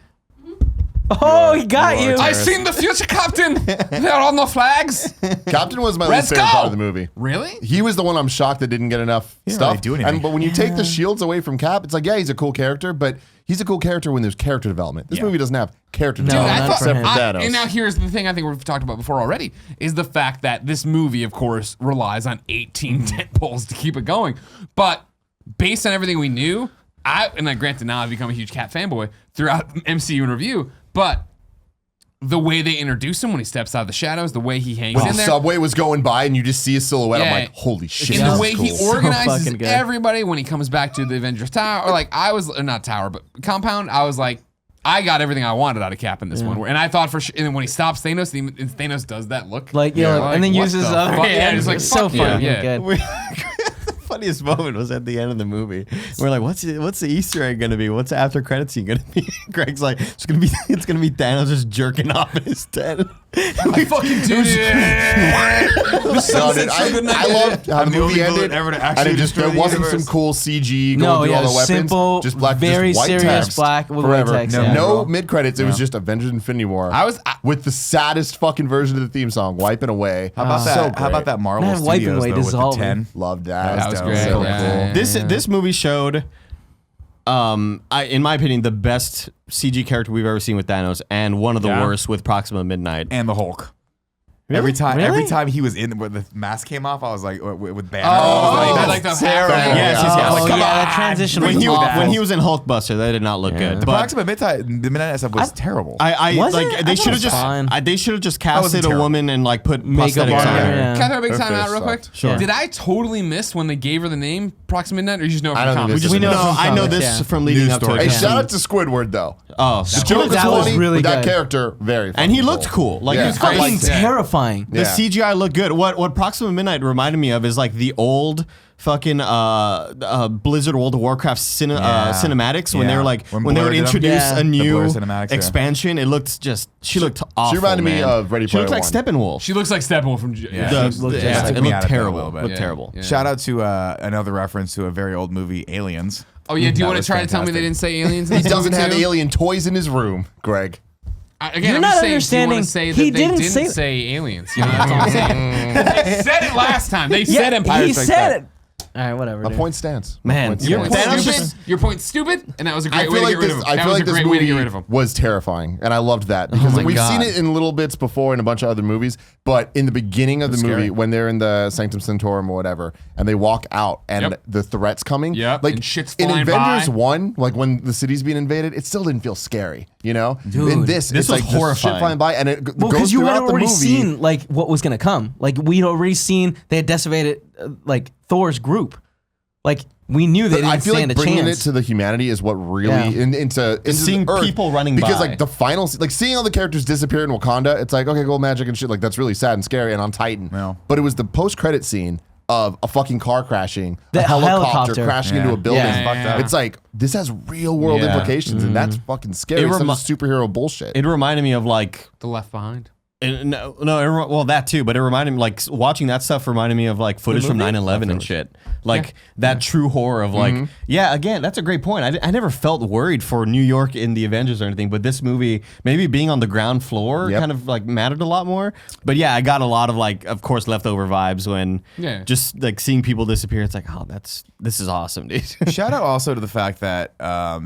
oh, he got you. I seen the future, Captain. There are no flags. Captain was my Let's least favorite go! part of the movie. Really? He was the one I'm shocked that didn't get enough didn't stuff. really do anything. But when you take the shields away from Cap, it's like, yeah, he's a cool character, but he's a cool character when there's character development. This movie doesn't have character No, development not for except him. for Thanos. And now here's the thing I think we've talked about before already, is the fact that this movie, of course, relies on 18 tentpoles to keep it going. But based on everything we knew, and like granted now I've become a huge Cap fanboy throughout MCU in review, but the way they introduce him when he steps out of the shadows, the way he hangs when in the there. subway was going by and you just see a silhouette, I'm Yeah. like, holy shit. In this the is way he cool. So organizes fucking good. everybody when he comes back to the Avengers Tower, or like I was, or not Tower, but Compound, I was like, I got everything I wanted out of Cap in this one. And I thought for sure, and then when he stops Thanos, and Thanos does that look. Like, yeah, Like, and then what uses the his other fuck? hand. Yeah, just like, It's so fuck yeah, fucking yeah. good. The funniest moment was at the end of the movie. We're like, what's the Easter egg gonna be? What's the after credits scene gonna be? Greg's like, it's gonna be Thanos just jerking off in his tent. I fucking did it. No, dude, I loved how I'm the the movie only villain ended. ever to And actually it just destroy there the wasn't universe. some cool CG going No, through yeah, all the weapons. simple, just black, very just white serious text black with forever. white text, No, yeah. no mid credits. It was just Avengers Infinity War. with the saddest fucking version of the theme song, wiping away. How about that? So How about great. that Marvel Man, wiping Studios away though with the dissolving. 10? Loved that. That was dope. great. So Yeah, cool. yeah. This movie showed, in my opinion, the best CG character we've ever seen with Thanos, and one of the worst with Proxima Midnight. And the Hulk. Really? Every time Really? he was in, when the mask came off, I was like, with Banner. Oh, I was like the half terrible. thing. Yes, yes, yes. Oh, Like, come yeah, on. that transition When was awful. he was in Hulkbuster, that did not look good. The But Proxima Midnight stuff was terrible. I Was like it? I they thought should it have was just fine. they should have just wasn't casted a terrible. woman and like put Makeup prosthetics on on her, her. yeah. Can I throw a big Her time out face real quick? sucked. Sure. Did I totally miss when they gave her the name Proxima Midnight, or you just know it I from don't think comics? this We is know a- No, I know comics, this yeah. from leading News up to story. it. Hey, yeah. shout out to Squidward though. Oh, The joke was that was funny, really but that good. character very. and he fucking looked cool. Like Yeah. he was I great. fucking liked that. terrifying. The Yeah. CGI looked good. What Proxima Midnight reminded me of is like the old fucking Blizzard World of Warcraft cinematics when they Yeah. were like When when they Blur would did them. introduce Yeah. a The new Blur cinematics, yeah. expansion. It looked just she looked awful. reminded me man. of Ready She looked Player like One. Steppenwolf. She looks like Steppenwolf from. Yeah. Yeah. The- She looked yeah, just like- it me looked out of it a terrible. little bit. Looked Yeah. terrible. Yeah. Shout out to another reference to a very old movie, Aliens. Oh yeah. Do you That want to was try to tell me they fantastic. didn't say aliens? In He this doesn't movie have too? alien toys in his room, Greg. Again, You're I'm not just saying, do you understanding. want to say that He they didn't didn't say- say aliens? You know, that's what I'm saying. They said it last time. They said Empire he Strikes said Back. it. All right, whatever. A dude. point stands. Man, Point you're- stands. Thanos Stupid. just- Your point's stupid, and that was a I great way feel to like get rid this. of him. I That feel was like a this great way to get rid movie of him. was terrifying, and I loved that because my we've God. seen it in little bits before in a bunch of other movies. But in the beginning of the movie, scary. when they're in the Sanctum Sanctorum or whatever, and they walk out, and Yep. the threat's coming, Yep, like and shit's in flying Avengers by. 1, like when the city's being invaded, it still didn't feel scary. You know, Dude. in this This it's was like just horrifying. shit flying by, and it Well, goes because you had throughout the already movie. seen like what was gonna come. Like we'd already seen they had decimated like Thor's group. Like we knew they But didn't I feel stand like a bringing chance. it to the humanity is what really Yeah. into seeing the Earth. people running because by. like the final like seeing all the characters disappear in Wakanda, it's like okay, gold magic and shit, like that's really sad and scary and on Titan. Yeah. But it was the post credit scene of a fucking car crashing, The a helicopter helicopter. crashing Yeah. into a building. Yeah. It's fucked up. It's like this has real world Yeah. implications and that's fucking scary. It It's remi- such superhero bullshit. It reminded me of like The Left Behind. well that too, but it reminded me like watching that stuff reminded me of like footage from 9/11 and shit. Like that true horror of like yeah, again, that's a great point. I never felt worried for New York in the Avengers or anything, but this movie maybe being on the ground floor Yep. kind of like mattered a lot more. But yeah, I got a lot of like of course leftover vibes when just like seeing people disappear. It's like, oh, this is awesome, dude. Shout out also to the fact that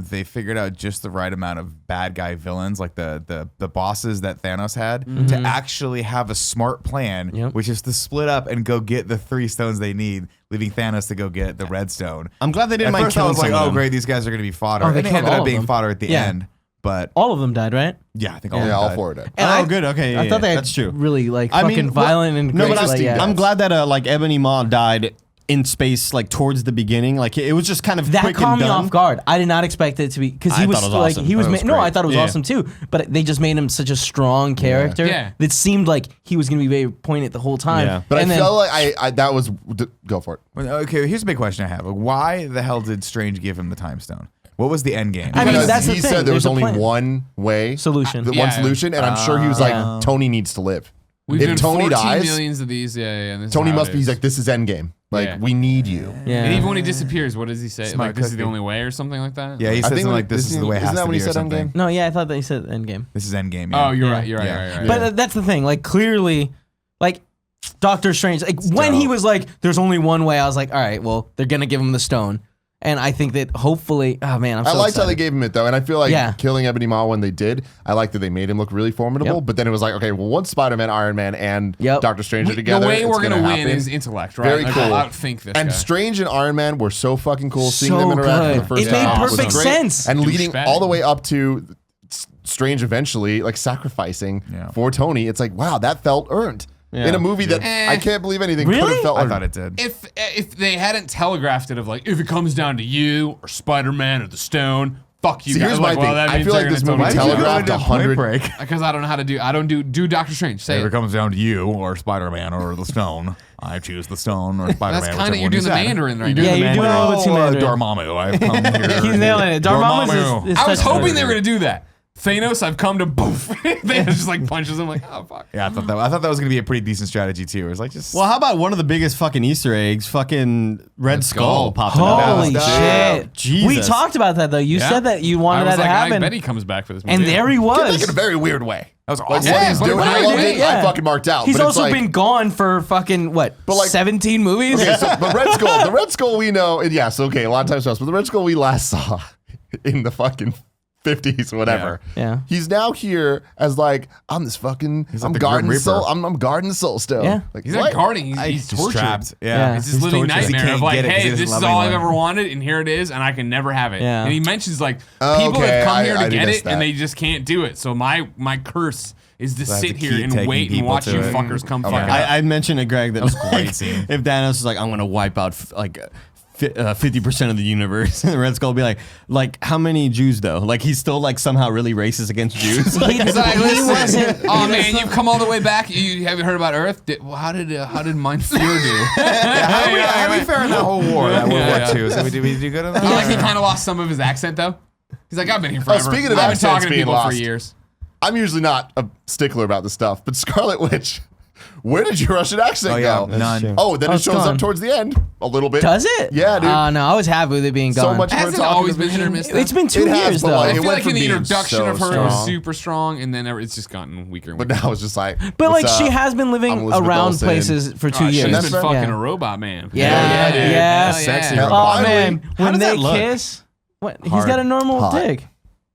they figured out just the right amount of bad guy villains, like the bosses that Thanos had, to actually have a smart plan, Yep. which is to split up and go get the 3 stones they need, leaving Thanos to go get the red stone. I'm glad they didn't At mind first I killing was like, some of oh them. great, these guys are going to be fodder. Oh, they and they killed ended all up of being them. fodder at the Yeah. end. But All of them died, right? yeah, I think all of them all died. 4 died. And Oh, good. Okay, I yeah, thought they that's true. really like I fucking mean, violent and No, great. but like, yeah. I'm glad that like Ebony Maw died in space, like towards the beginning. Like it was just kind of that quick caught and me done. off guard. I did not expect it to be because I he was thought it was like awesome. he was. I thought it was No, I great. thought it was Yeah. awesome too. But they just made him such a strong character Yeah. that seemed like he was going to be very poignant the whole time. Yeah. But and I then, felt like I that was go for it. Well, okay, here's a big question I have. Like, why the hell did Strange give him the time stone? What was the end game? I mean, Because that's the he thing. said there was There's a only plan. one way Solution. the Yeah. one solution, and I'm sure he was Yeah. like, Tony needs to live. We've if done Tony 14 dies, millions of these. Yeah. And this is Tony how must it be. He's is. like, this is Endgame. Like Yeah. we need you. yeah. And even when he disappears, what does he say? Smart Like, this is the cookie. only way or something like that? Yeah, he I said think something when- like, this is the way it isn't has that to when be he or said something. Endgame? No, yeah, I thought they said Endgame. This is Endgame. Yeah. Oh, you're Yeah. right. You're right. Yeah. You're right. You're right. But that's the thing. Like clearly, like Doctor Strange. Like when he dope. was like, "There's only one way," I was like, "All right, well, they're gonna give him the stone." And I think that hopefully, oh man, I'm so I liked excited. how they gave him it though, and I feel like Yeah. killing Ebony Maw when they did, I like that they made him look really formidable. Yep. But then it was like, okay, well, once Spider-Man, Iron Man, and Yep. Doctor Strange are the together, way we're it's gonna win happen. is intellect, right? Very Like, cool. I'll outthink this And guy. Strange and Iron Man were so fucking cool. Seeing So them interact for good. the first It made time was perfect great. sense. And leading Douchebag. all the way up to Strange eventually, like sacrificing Yeah. for Tony. It's like, wow, that felt earned. Yeah. In a movie that Eh. I can't believe anything could Really? have felt I earned. thought it did. If they hadn't telegraphed it of like, if it comes down to you or Spider-Man or the stone, fuck you See, guys. here's Like, my thing. that I means feel they're like this gonna movie totally- telegraphed 100. Because I don't know how to do. I don't do Doctor Strange. Say If it it. comes down to you or Spider-Man or the stone, I choose the stone or Spider-Man. That's kind of you're doing the Mandarin right Yeah, now. you're doing a little bit too Mandarin. Dormammu, I've come here. He's nailing it. Dormammu is I was touching hoping it. they were gonna do that. Thanos, I've come to boof. Thanos just like punches him like, oh fuck. Yeah, I thought that was gonna be a pretty decent strategy too. It was like just Well, how about one of the biggest fucking Easter eggs? Fucking Red Skull Skull. popping up. Holy That was shit! Jesus. We talked about that though. You Yeah. said that you I wanted was that like, to I happen, bet he comes back for this movie. and there he Like was. in a very weird way. that was Like awesome. what Yeah, he's but doing, it I was loved great, it. yeah. I fucking marked out. He's but it's also like, been gone for fucking what? But like- 17 movies. Okay, so the Red Skull we know, and yes, okay, a lot of times for us, but the Red Skull we last saw in the fucking 50s, whatever. Yeah. He's now here as like, I'm this fucking, I'm the guarding Grim soul, Reaper. I'm guarding the soul stone. Yeah. Like, He's what? not guarding. He's He's tortured. trapped. Yeah. Yeah, It's his living tortured. He nightmare of can't like, get it 'cause he hey, doesn't this is love all I've anyone. ever wanted, and here it is, and I can never have it. Yeah. And he mentions like Oh, people okay, have come here I to did get miss it, that. and they just can't do it. So my curse is to I have sit to here keep and taking wait and people watch to you it. fuckers come Oh my fucking God. up. I mentioned to Greg that great scene. if Thanos is like, I'm gonna wipe out 50% of the universe, and the Red Skull will be like, how many Jews though? Like he's still like somehow really racist against Jews. He- He's like, he listen, wasn't- oh man, you've come all the way back. You haven't heard about Earth? Well, how did Mein Fuhrer do? How do we fare in that whole war, that World Yeah, War II? So we do good on that? I like he kind of lost some of his accent though. He's like, I've been here forever. speaking of I've been accents talking to being people for lost. years. I'm usually not a stickler about this stuff, but Scarlet Witch, where did your Russian accent Oh, yeah, go? none. true. Oh, then Oh, it it's shows gone. up towards the end a little bit. Does it? Yeah, dude. No, I was happy with it being So gone. much more Hasn't it talking always to been hit or vision. miss? It's been 2 It has, years but, though. like, I it feel went like from in the being introduction so of her, it was strong. super strong, and then it's just gotten weaker and But weaker. now it's just like. But like what's she up? has been I'm living Elizabeth around Olsen. places for 2 Oh, years. she's that's been fair. fucking Yeah. a robot man. Yeah, dude. yeah. Hell Sexy yeah. robot. Oh man, How when does they that look? kiss, what? He's Hard. got a normal Hot. dick.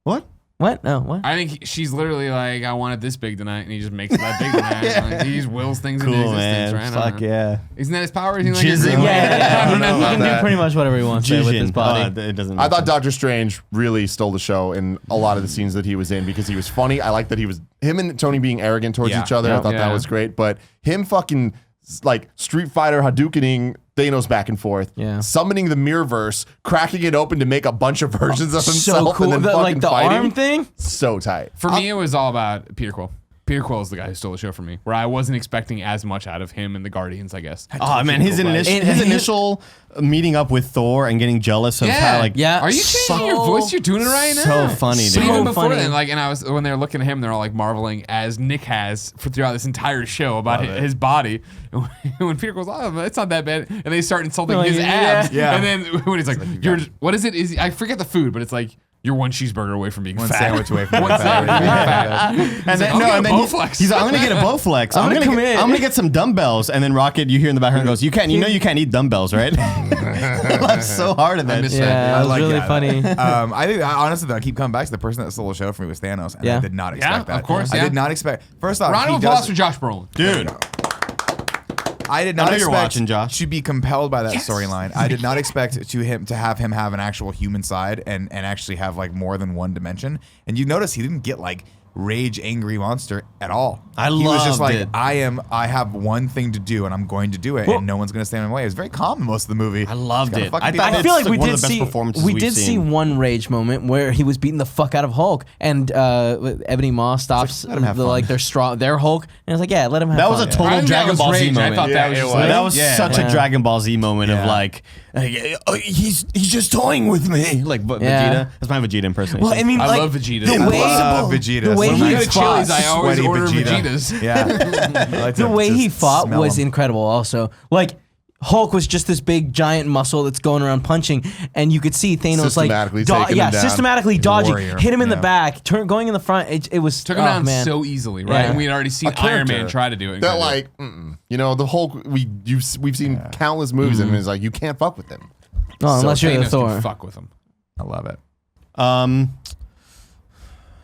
What? What? No, what? I think she's literally like, I want it this big tonight, and he just makes it that big tonight. Like, he just wills things into Cool, existence, man. right? I don't Fuck know. yeah. Isn't that his power? Is he like Jizzing. a- Yeah, I don't he know can about do that. pretty much whatever he wants to with his Jijin. body. It doesn't. I make thought sense. Doctor Strange really stole the show in a lot of the scenes that he was in because he was funny. I like that he was him and Tony being arrogant towards Yeah. each other. I thought Yeah. that was great. But him fucking like Street Fighter Hadoukening Thanos back and forth, Yeah. summoning the Mirrorverse, cracking it open to make a bunch of versions of himself, So cool. and then The, fucking like the fighting. arm thing. So tight. For me, it was all about Peter Quill. Peter Quill is the guy who stole the show from me, where I wasn't expecting as much out of him and the Guardians, I guess. Oh man, his initial meeting up with Thor and getting jealous of how like Yeah. Are you changing your voice? You're doing it right now. so funny, But dude. even So before funny. then, like, and I was when they were looking at him, they're all like marveling as Nick has for throughout this entire show about his body. And when Peter goes, "Oh, it's not that bad," and they start insulting Like, his abs, yeah. and then when he's like, "You're what is it? Is I forget the food, but it's like." You're one cheeseburger away from being One fat. sandwich away from One being fat. sandwich away from being fat. And then, I'll no, get and a then Bowflex. he's like, I'm gonna get a Bowflex. I'm gonna get some dumbbells. And then Rocket, you hear in the background goes, you can't eat dumbbells, right? I laughed so hard at that. miss shit. Yeah, it was really that. funny. I think honestly though, I keep coming back to the person that stole the show for me was Thanos, and Yeah. I did not expect that. of course, I yeah. did not expect. First off, Round he of does- applause for Josh Brolin. Dude. I did not know you're expect watching, Josh. to be compelled by that storyline. I did not expect to have him have an actual human side and actually have like more than one dimension. And you notice he didn't get like rage angry monster at all. I he was just loved like it. I have one thing to do and I'm going to do it and no one's going to stand in my way. It was very calm most of the movie. I loved Just gotta it. fucking I be thought calm. I feel like It's we one did of the best see performances we we've did see seen. one rage moment where he was beating the fuck out of Hulk, and Ebony Maw stops let him have fun. their Hulk, and it's like, yeah, let him have That fun. was a total I think that Dragon was Ball Z rage. moment. I thought that was Yeah, just it like, That was yeah. such a Dragon Ball Z moment of Yeah. like, he's just toying with me. Like Yeah. Vegeta. That's my Vegeta impersonation. Well, I mean, I like, love Vegeta. The I way, love Vegeta. the way So When we he go to fought, Chili's, I always Sweaty order Vegeta. Vegetas. Yeah. I like the to way he just fought smell was him. incredible. Also, like, Hulk was just this big giant muscle that's going around punching, and you could see Thanos Systematically taking him down. systematically dodging, warrior. hit him in the Yeah. back, going in the front. It was Took him oh, down man. so easily, right? Yeah. And we had already seen A Iron character Man try to do it. That like, you know, the Hulk. We've seen countless movies, and it's like you can't fuck with him. Oh, unless you're the Thanos Thor. can fuck with him. I love it.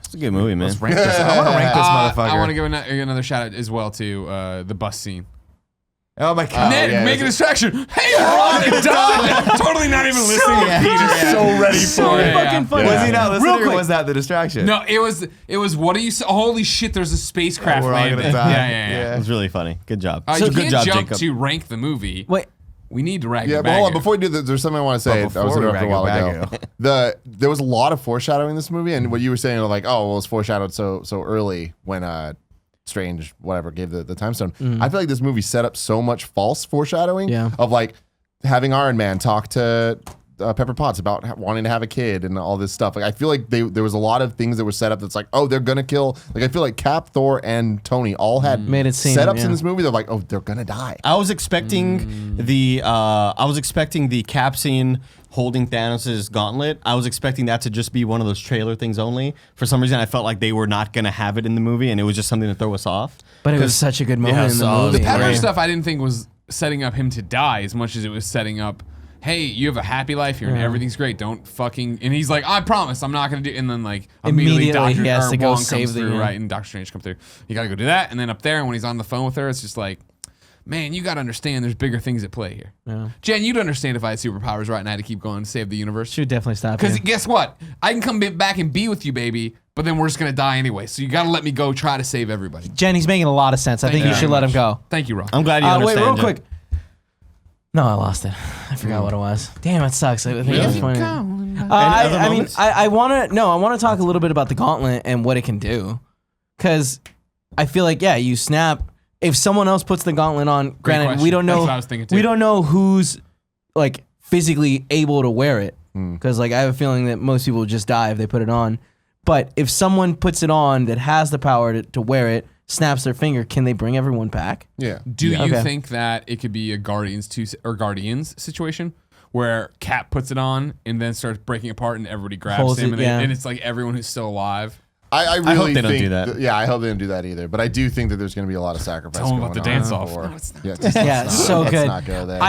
it's a good movie, man. Let's rank this. I want to rank this motherfucker. I want to give another shout out as well to the bus scene. Oh my god. Ned, yeah, make a distraction. Hey, Ron, and done. Totally not even listening to Peter. So ready So for it. fucking funny. Was he not listening, Real or quick. was that the distraction? No, it was. What are you? Holy shit! There's a spacecraft We're all landing. gonna die. Yeah. It was really funny. Good job. You Good can't job, jump Jacob. to rank the movie. Wait, We need to rank. Yeah, it but back hold on. here. Before we do that, there's something I want to say. But I was before we interrupted a while rag ago. it back There was a lot of foreshadowing in this movie, and what you were saying, like, oh, well, it's foreshadowed so early when Strange, whatever, gave the time stone. I feel like this movie set up so much false foreshadowing Yeah. of like having Iron Man talk to Pepper Potts about wanting to have a kid and all this stuff. Like, I feel like there was a lot of things that were set up that's like, oh, they're gonna kill. Like, I feel like Cap, Thor, and Tony all had Made it seem, setups yeah. in this movie. They're like, oh, they're gonna die. I was expecting the cap scene holding Thanos' gauntlet. I was expecting that to just be one of those trailer things only. For some reason, I felt like they were not gonna have it in the movie, and it was just something to throw us off. but it was such a good moment in the so- movie. The Pepper Right. stuff I didn't think was setting up him to die as much as it was setting up, hey, you have a happy life here and everything's great. Don't fucking. And he's like, I promise, I'm not gonna do. And then like immediately Immediately, he has Doctor to go Wong save comes the- through, yeah. right? And Doctor Strange comes through. You gotta go do that. And then up there, and when he's on the phone with her, it's just like, man, you gotta understand, there's bigger things at play here. Yeah. Jen, you'd understand if I had superpowers right now to keep going to save the universe. Should definitely stop. Because you. guess what? I can come back and be with you, baby. But then we're just gonna die anyway. So you gotta let me go try to save everybody. Jen, he's making a lot of sense. I think you should let him go. Thank you, Ron. I'm glad you Wait, understand. real Jen. quick. No, I lost it. I forgot what it was. Damn, it sucks. I think it's funny. other I mean, moments? I want to talk a little bit about the gauntlet and what it can do, because I feel like you snap. If someone else puts the gauntlet on, granted, question. we don't know. That's what I was thinking, too. We don't know who's like physically able to wear it, because like I have a feeling that most people would just die if they put it on. But if someone puts it on that has the power to wear it, snaps their finger, can they bring everyone back? Yeah. Do you Okay. think that it could be a Guardians situation where Cap puts it on and then starts breaking apart and everybody grabs Holds him it, and, yeah. and it's like everyone who's still alive? I really hope they don't think do that. Yeah, I hope they don't do that either. But I do think that there's going to be a lot of sacrifice. Tell 'em going about the on dance-off. for- No, it's not. Yeah, Yeah, so let's good. not go there.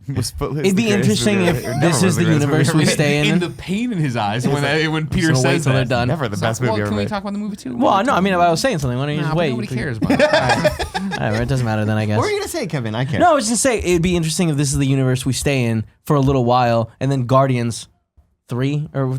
It'd be interesting if this is the universe we stay in. The pain in his eyes when Peter gonna wait says till they're that. done. Never the best movie Well, ever can we made. talk about the movie too? Well, no, I mean, if I was saying something, why don't you Nah, just but wait? nobody cares about it. Whatever, it doesn't matter then, I guess. What were you gonna say, Kevin? I care. No, I was just gonna say it'd be interesting if this is the universe we stay in for a little while, and then Guardians 3 or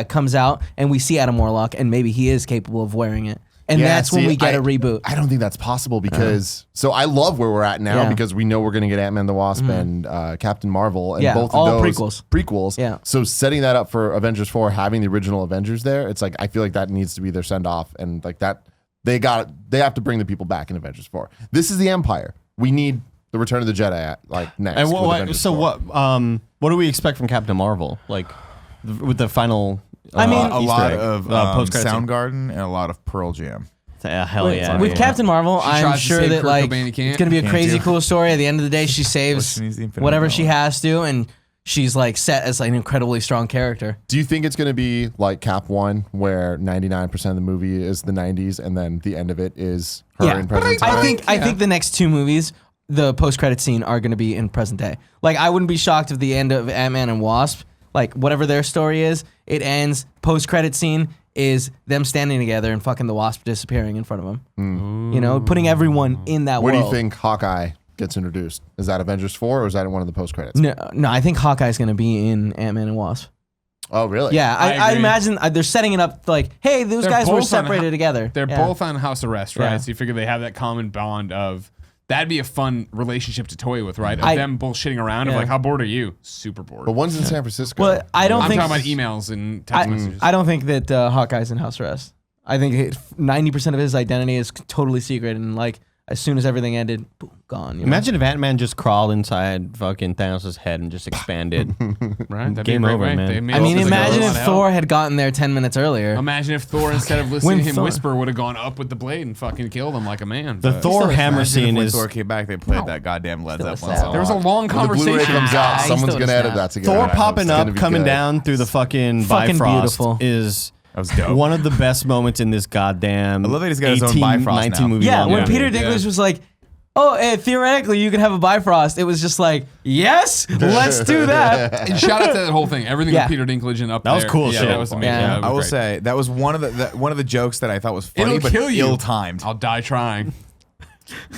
comes out, and we see Adam Warlock, and maybe he is capable of wearing it, and Yeah, that's when see, we get a reboot. I don't think that's possible because so I love where we're at now Yeah. because we know we're going to get Ant-Man the Wasp and Captain Marvel and Yeah, both all of those prequels. Yeah. So setting that up for Avengers 4, having the original Avengers there, it's like I feel like that needs to be their send off and like that they have to bring the people back in Avengers 4. This is the Empire. We need the Return of the Jedi next. And with Avengers 4. what do we expect from Captain Marvel? Like with the final. I mean, A Easter lot egg, of post-credit scene. Soundgarden and a lot of Pearl Jam. Hell yeah. With Captain Marvel, She I'm tries to sure save that Kurt like Cobain, he can't. it's gonna be a Can't crazy do. cool story. At the end of the day, she saves She needs the Infinity whatever Gauntlet. she has to, and she's like set as like an incredibly strong character. Do you think it's going to be like Cap 1, where 99% of the movie is the 90s, and then the end of it is her in present time? I think the next 2 movies, the post-credit scene, are going to be in present day. Like, I wouldn't be shocked if the end of Ant-Man and Wasp, like whatever their story is, it ends. Post-credit scene is them standing together and fucking the Wasp disappearing in front of them. You know, putting everyone in that Where world. do you think Hawkeye gets introduced? Is that Avengers 4 or is that in one of the post credits? No, I think Hawkeye's going to be in Ant-Man and Wasp. Oh, really? Yeah, I agree. imagine they're setting it up like, hey, those They're guys were both on separated together. They're Yeah. both on house arrest, right? Yeah. So you figure they have that common bond of that'd be a fun relationship to toy with, right? Of them bullshitting around of Yeah. like, how bored are you? Super bored. But one's in San Francisco. Well, I don't I'm think talking about emails and text messages. I don't think that Hawkeye's in house arrest. I think 90% of his identity is totally secret, and like as soon as everything ended, boom, gone. You know? Imagine if Ant-Man just crawled inside fucking Thanos' head and just expanded. Right? That'd Game be a great over, way. man. They made I mean, all this imagine go if on Thor had gotten there 10 minutes earlier. Imagine if Thor, instead of listening to him Thor- whisper, would have gone up with the blade and fucking killed him like a man. The But Thor hammer Imagine scene when is Thor came back, they played that goddamn Led Still a Zeppelin sad- song. There was a long when the Blu-ray conversation. comes out, He's someone's still going to a edit snap. that together. Thor popping It's gonna up, be coming good. down through the fucking Fucking Bifrost beautiful. is That was dope. one of the best moments in this goddamn I love that he's got his own 18, Bifrost 19 now. movie. Yeah, long when movie. Peter Dinklage was like, oh, theoretically, you can have a Bifrost. It was just like, yes, let's do that. And shout out to that whole thing. Everything Yeah. with Peter Dinklage and up That was there. cool Yeah, shit. that was amazing. Yeah. Yeah, that was I will great. say that was one of the jokes that I thought was funny, It'll but kill you. ill-timed. I'll die trying.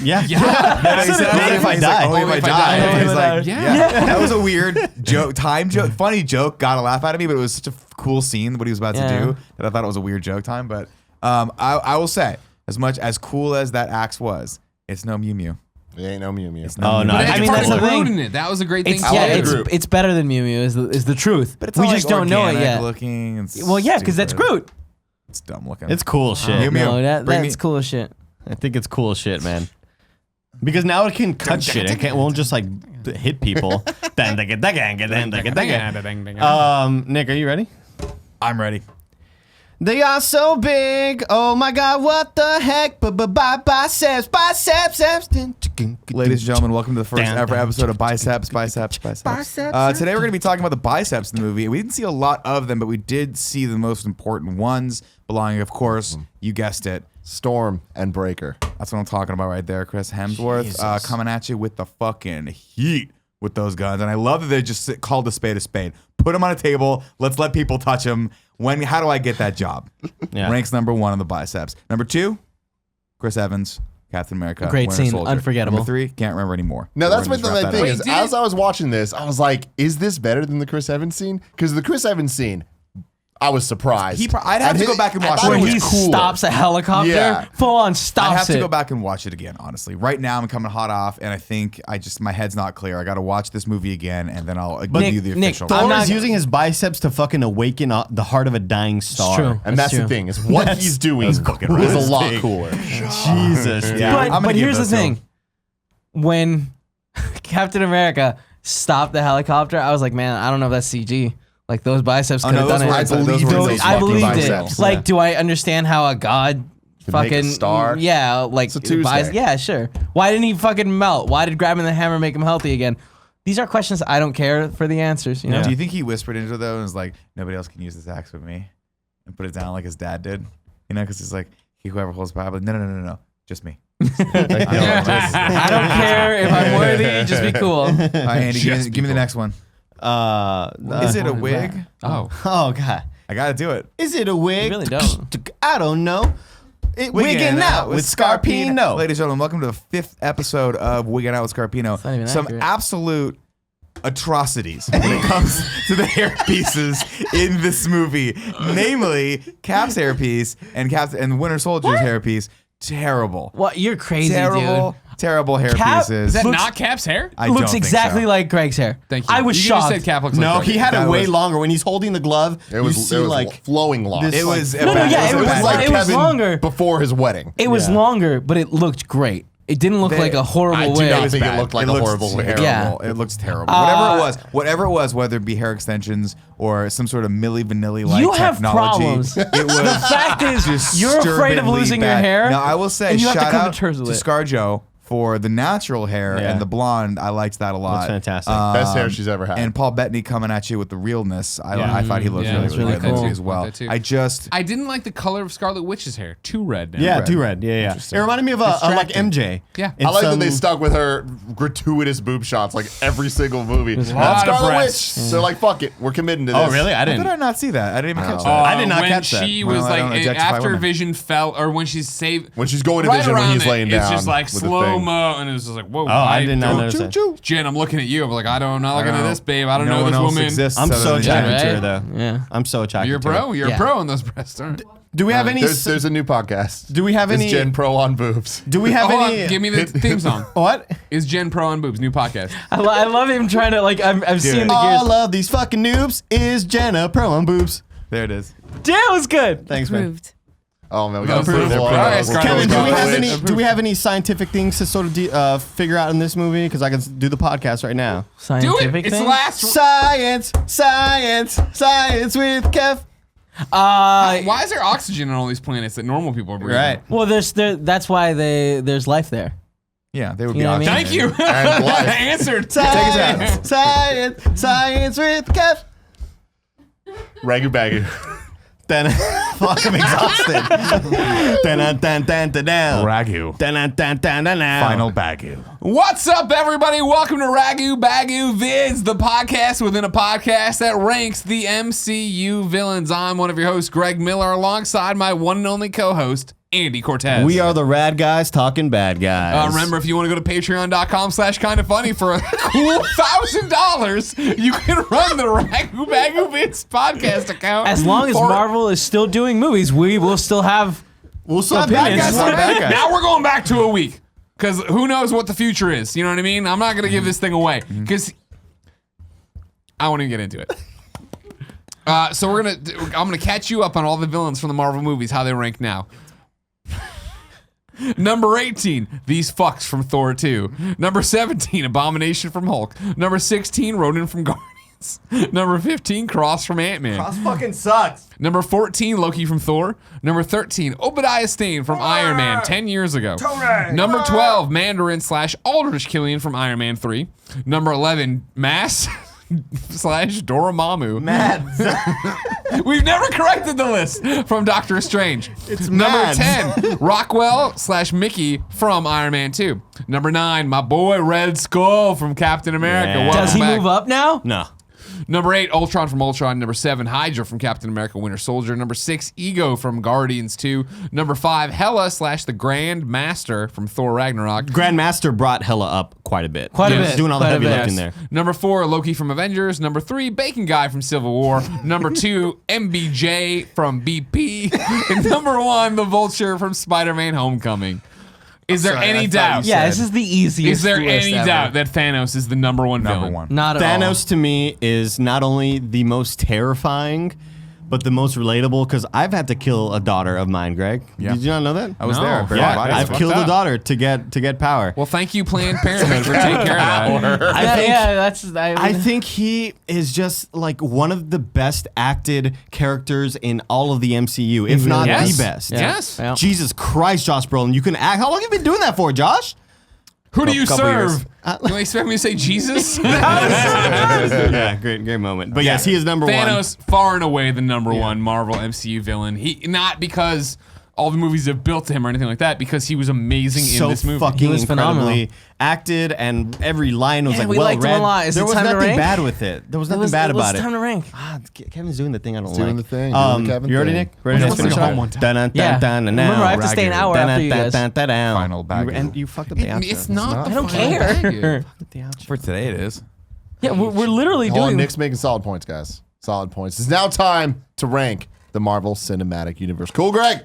Yeah. He said, Only if I die. Only if I die. Only He's if I like, die. yeah. That was a weird joke, funny joke. Got a laugh out of me, but it was such a cool scene what he was about to Yeah. do that I thought it was a weird joke time. But I will say, as much as cool as that axe was, it's no Mew Mew. It ain't no Mew Mew. Oh, no. But I I mean, mean, that's the thing. in it. That was a great thing. It's, too. yeah, love the it's, group. it's better than Mew Mew is the truth. But it's we all, just like, don't know it organic yet. Looking. It's Well, yeah, because that's stupid. Groot. It's dumb looking. It's cool shit. Mew Mew. No, Bring that's me- cool as shit. I think it's cool as shit, man. Because now it can cut shit. It won't just like hit people. Nick, are you ready? I'm ready. They are so big. Oh my God, what the heck? Biceps. Ladies and gentlemen, welcome to the first ever episode of Biceps. Today we're going to be talking about the biceps in the movie. We didn't see a lot of them, but we did see the most important ones, belonging, of course, you guessed it. Storm and Breaker. That's what I'm talking about right there. Chris Hemsworth coming at you with the fucking heat with those guns. And I love that they just called a spade. Put them on a table. Let's let people touch them. How do I get that job? Yeah. Ranks number 1 on the biceps. Number 2, Chris Evans, Captain America. Great Winter scene. Soldier. Unforgettable. Number 3, can't remember anymore. No, So that's we're what gonna the just wrap thing that is. up. Wait, As I was watching this, I was like, is this better than the Chris Evans scene? Because the Chris Evans scene, I was surprised. I'd have to go back and watch I it. thought Where it he was cooler. stops a helicopter, Yeah. full on I'd stops have to it. go back and watch it again, honestly. Right now, I'm coming hot off, and I think my head's not clear. I got to watch this movie again, and then I'll give you the Nick, official. I'm Thor not- is using his biceps to fucking awaken the heart of a dying star. true. And that's the true. thing, is what he's doing is a lot cooler. Jesus, dude. Yeah. I'm gonna But give here's the those to thing. him. When Captain America stopped the helicopter, I was like, man, I don't know if that's CG. Like those biceps Oh, could no, have done those it. were- I those believed were those those I fucking believed biceps. it. Like, do I understand how a god Could make fucking a star? Yeah, like It's a Tuesday. yeah, sure. Why didn't he fucking melt? Why did grabbing the hammer make him healthy again? These are questions I don't care for the answers. You know? Do you think he whispered into it, though, and was like, nobody else can use this axe with me? And put it down like his dad did? You know, because it's like, whoever holds power. But no. Just me. I don't care if I'm worthy. Just be cool. All right, Andy, give me the next one. Is it a What is wig? that? Oh. Oh God. I got to do it. Is it a wig? You really don't. I don't know. Wigging out with Scarpino. Ladies and gentlemen, welcome to the 5th episode of Wigging Out with Scarpino. not even Some accurate. absolute atrocities when it comes to the hair pieces in this movie. Namely, Cap's hairpiece and Winter Soldier's hairpiece. Terrible. What? You're crazy, Terrible hair Cap- pieces. Is that Looks- not Cap's hair? I dude. don't Looks think exactly so. like Greg's hair. Thank you. I was You shocked. just said Cap looks like No, Greg. he had That it way was- longer. When he's holding the glove, It was, you see it was like flowing locks. It was No, yeah, It was like it was Kevin longer. before his wedding. It was longer, but it looked great. It didn't look like a horrible I do wig. not think it looked like a looks horrible hair. terrible. Yeah. It looks terrible. Uh, Whatever it was, whether it be hair extensions or some sort of Milli Vanilli-like You have technology, problems. it was The fact is, you're afraid of disturbingly losing your bad. hair. Now, I will say, and you have to shout come to out terms with to it. ScarJo for the natural hair and the blonde. I liked that a lot. That's fantastic. Best hair she's ever had. And Paul Bettany coming at you with the realness. I thought he looked Yeah, really, that's really really good cool. as well. Like that too. I I didn't like the color of Scarlet Witch's hair. Too red. Now. Yeah, Red. too red. Yeah. It reminded me of like MJ. Yeah. I like that they stuck with her gratuitous boob shots like every single movie. That's lot of Scarlet Witch. breasts. They're like, fuck it, we're committing to this. Oh, really? I How did didn't. I not see that? I didn't even catch that. I did not when catch that. she Well, was I don't like objectify after women. Vision fell, or when she's saved. When she's going to right Vision when around he's it, laying down. it's just like with the slow thing. mo, and it was just like, whoa. Oh, I did not notice that. Jen, I'm looking at you. I'm like, I'm not looking at this, babe. I don't no know one this else woman. exists I'm other so than attracted Jen. to her, Right? though. Yeah. I'm so attracted You're a to her. pro. You're Yeah. a pro in those breasts. Aren't you? Do we have any? There's a new podcast. Do we have It's any? Jen Pro on boobs. Do we have Hold on, any? give me the theme song. What? Is Jen Pro on boobs? New podcast. I love him trying to like. I'm seeing the gears. All of these fucking noobs is Jenna pro on boobs. There it is. Damn, it was good. Thanks, man. Approved. Oh man, we got Approved. approval. All right, Scarlet Kevin, Witch. do we have any scientific things to sort of figure out in this movie? Because I can do the podcast right now. Do Scientific it. It's thing? the last. Science with Kev. Why is there oxygen on all these planets that normal people are breathing? Right. Well, that's why there's life there. Yeah, they would You be know what I mean? Thank you. And life. Answered. Science with Kev. Ragu bagu. Then fuck, I'm exhausted. Ragu. Final bagu. What's up, everybody? Welcome to Ragu Bagu Vids, the podcast within a podcast that ranks the MCU villains. I'm one of your hosts, Greg Miller, alongside my one and only co-host, Andy Cortez. We are the rad guys talking bad guys. Remember, if you want to go to patreon.com/kindafunny for a cool $1,000, you can run the Ragu Bagu Vids podcast account. As long as for- Marvel is still doing movies, we will still have. we'll still have bad Opinions. guys. Bad guys. Now we're going back to a week. Because who knows what the future is? You know what I mean? I'm not going to give this thing away. Because I won't even get into it. So I'm gonna catch you up on all the villains from the Marvel movies, how they rank now. Number 18, these fucks from Thor 2. Number 17, Abomination from Hulk. Number 16, Ronan from Guardians. Number 15, Cross from Ant-Man. fucking sucks. Number 14, Loki from Thor. Number 13, Obadiah Stane from Iron Man 10 years ago. Number 12, Mandarin / Aldrich Killian from Iron Man 3. Number 11, Mass / Dormammu. Mads. We've never corrected the list from Doctor Strange. It's Number Mads. 10, Rockwell / Mickey from Iron Man 2. Number 9, my boy Red Skull from Captain America. Yeah. Welcome Does he back. move up now? No. Number 8, Ultron from Ultron. Number 7, Hydra from Captain America Winter Soldier. Number 6, Ego from Guardians 2. Number 5, Hela / the Grand Master from Thor Ragnarok. Grandmaster brought Hella up quite a bit. Quite a He was bit. doing all the Quite a heavy bit. lifting there. Number 4, Loki from Avengers. Number 3, Bacon Guy from Civil War. Number 2, MBJ from BP. And number 1, the Vulture from Spider-Man Homecoming. Is there Sorry, I any thought doubt? you Yeah, said- this is the easiest. Is there list any ever. doubt that Thanos is the number one Number villain? one. Not at all. Thanos to me is not only the most terrifying, but the most relatable because I've had to kill a daughter of mine, Greg. Yeah. Did you not know that? I was No. there. Buried Yeah, bodies. I've fucked killed up. a daughter to get power. Well, thank you, Planned Parenthood, for taking care of that. I think he is just like one of the best acted characters in all of the MCU, if not Yes. the best. Yes. Yeah. Jesus Christ, Josh Brolin, you can act. How long have you been doing that for, Josh? Who do you Couple serve? years. You expect me to say Jesus? Yeah, great moment. But yes, he is number one. Thanos, far and away the number one Marvel MCU villain. He not because all the movies have built to him or anything like that, because he was amazing So in this movie. fucking He was incredibly phenomenal. acted, and every line was Yeah, like we well liked him read. a lot. Is there it was time to nothing rank? bad with it. There was nothing bad about it. Time to rank. Kevin's doing the thing I don't doing like. the thing, doing the Kevin you ready, thing. Nick? Ready Let's to take finish it home up? one time. Yeah. Remember, I have to stay an hour after you guys. Final bagu. And you fucked up the outro. It's not. I don't the final care. value. The outro. For today, it is. Yeah, we're literally Hold on, doing. Nick's making solid points, guys. Solid points. It's now time to rank the Marvel Cinematic Universe. Cool, Greg.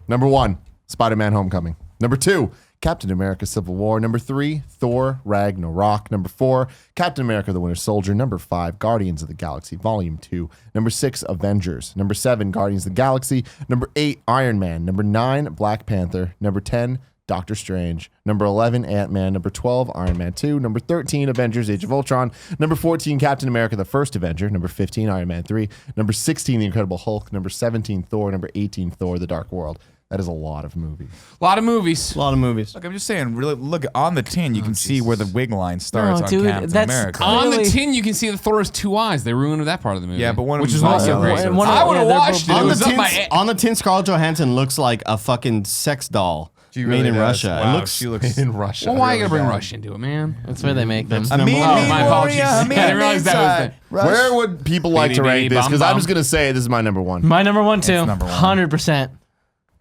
Number 1, Spider-Man Homecoming. Number 2, Captain America Civil War. Number 3, Thor Ragnarok. Number 4, Captain America the Winter Soldier. Number 5, Guardians of the Galaxy Volume 2. Number 6, Avengers. Number 7, Guardians of the Galaxy. Number 8, Iron Man. Number 9, Black Panther. Number 10, Doctor Strange. Number 11, Ant-Man. Number 12, Iron Man 2. Number 13, Avengers Age of Ultron. Number 14, Captain America the First Avenger. Number 15, Iron Man 3. Number 16, The Incredible Hulk. Number 17, Thor. Number 18, Thor The Dark World. That is a lot of movies. A lot of movies. A lot of movies. Look, I'm just saying, really, look on the tin, you can see where the wig line starts No, on dude, Captain that's America. On the Clearly- tin, you can see that Thor has 2 eyes. They ruined that part of the movie. Yeah, but one of which is them's also not great. yellow, and one of I them- would have they're watched it. both- It On the, was up tin, my. on the tin, Scarlett Johansson looks like a fucking sex doll She made really in does. Russia. Wow, It looks. she looks In Russia. Well, why you really gotta bring bad. Russia into it, man? That's where they make them. That's I mean, number one. my apologies. I didn't realize that was Where would people like to rank this? Because I'm just gonna say this is my number one. My number one too. It's number one. 100%.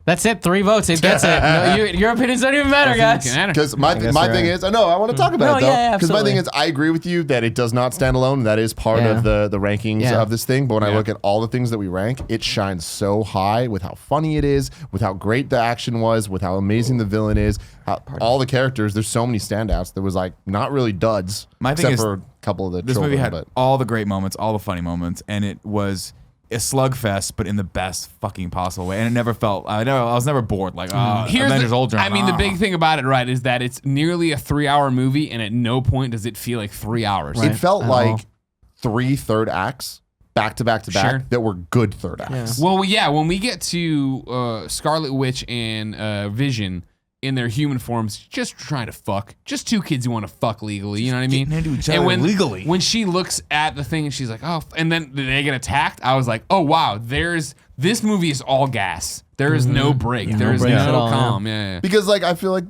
That's it. 3 votes. It gets it. No, your opinions don't even matter, guys. Because my guess my you're thing right. is, I know I want to talk about No, it though. yeah, Because my absolutely. thing is, I agree with you that it does not stand alone. That is part Yeah. of the rankings Yeah. of this thing. But when I Yeah. look at all the things that we rank, it shines so high with how funny it is, with how great the action was, with how amazing the villain is, how, all the characters. There's so many standouts. There was like not really duds, My thing except is, for a couple of the This children. movie had but all the great moments, all the funny moments, and it was a slugfest, but in the best fucking possible way. And it never felt. I was never bored. Like, Avengers Ultron. I mean, the big thing about it, right, is that it's nearly a 3-hour movie, and at no point does it feel like 3 hours. Right. it felt At like all. 3 third acts back to back to back Sure. that were good third acts. Well, yeah, when we get to Scarlet Witch and Vision in their human forms, just trying to fuck. Just 2 kids who want to fuck legally, you know what I mean? getting into each And other when, legally. When she looks at the thing and she's like, oh, and then they get attacked, I was like, oh, wow, this movie is all gas. There is no break. There is breaks no at all, calm. Yeah. Because like I feel like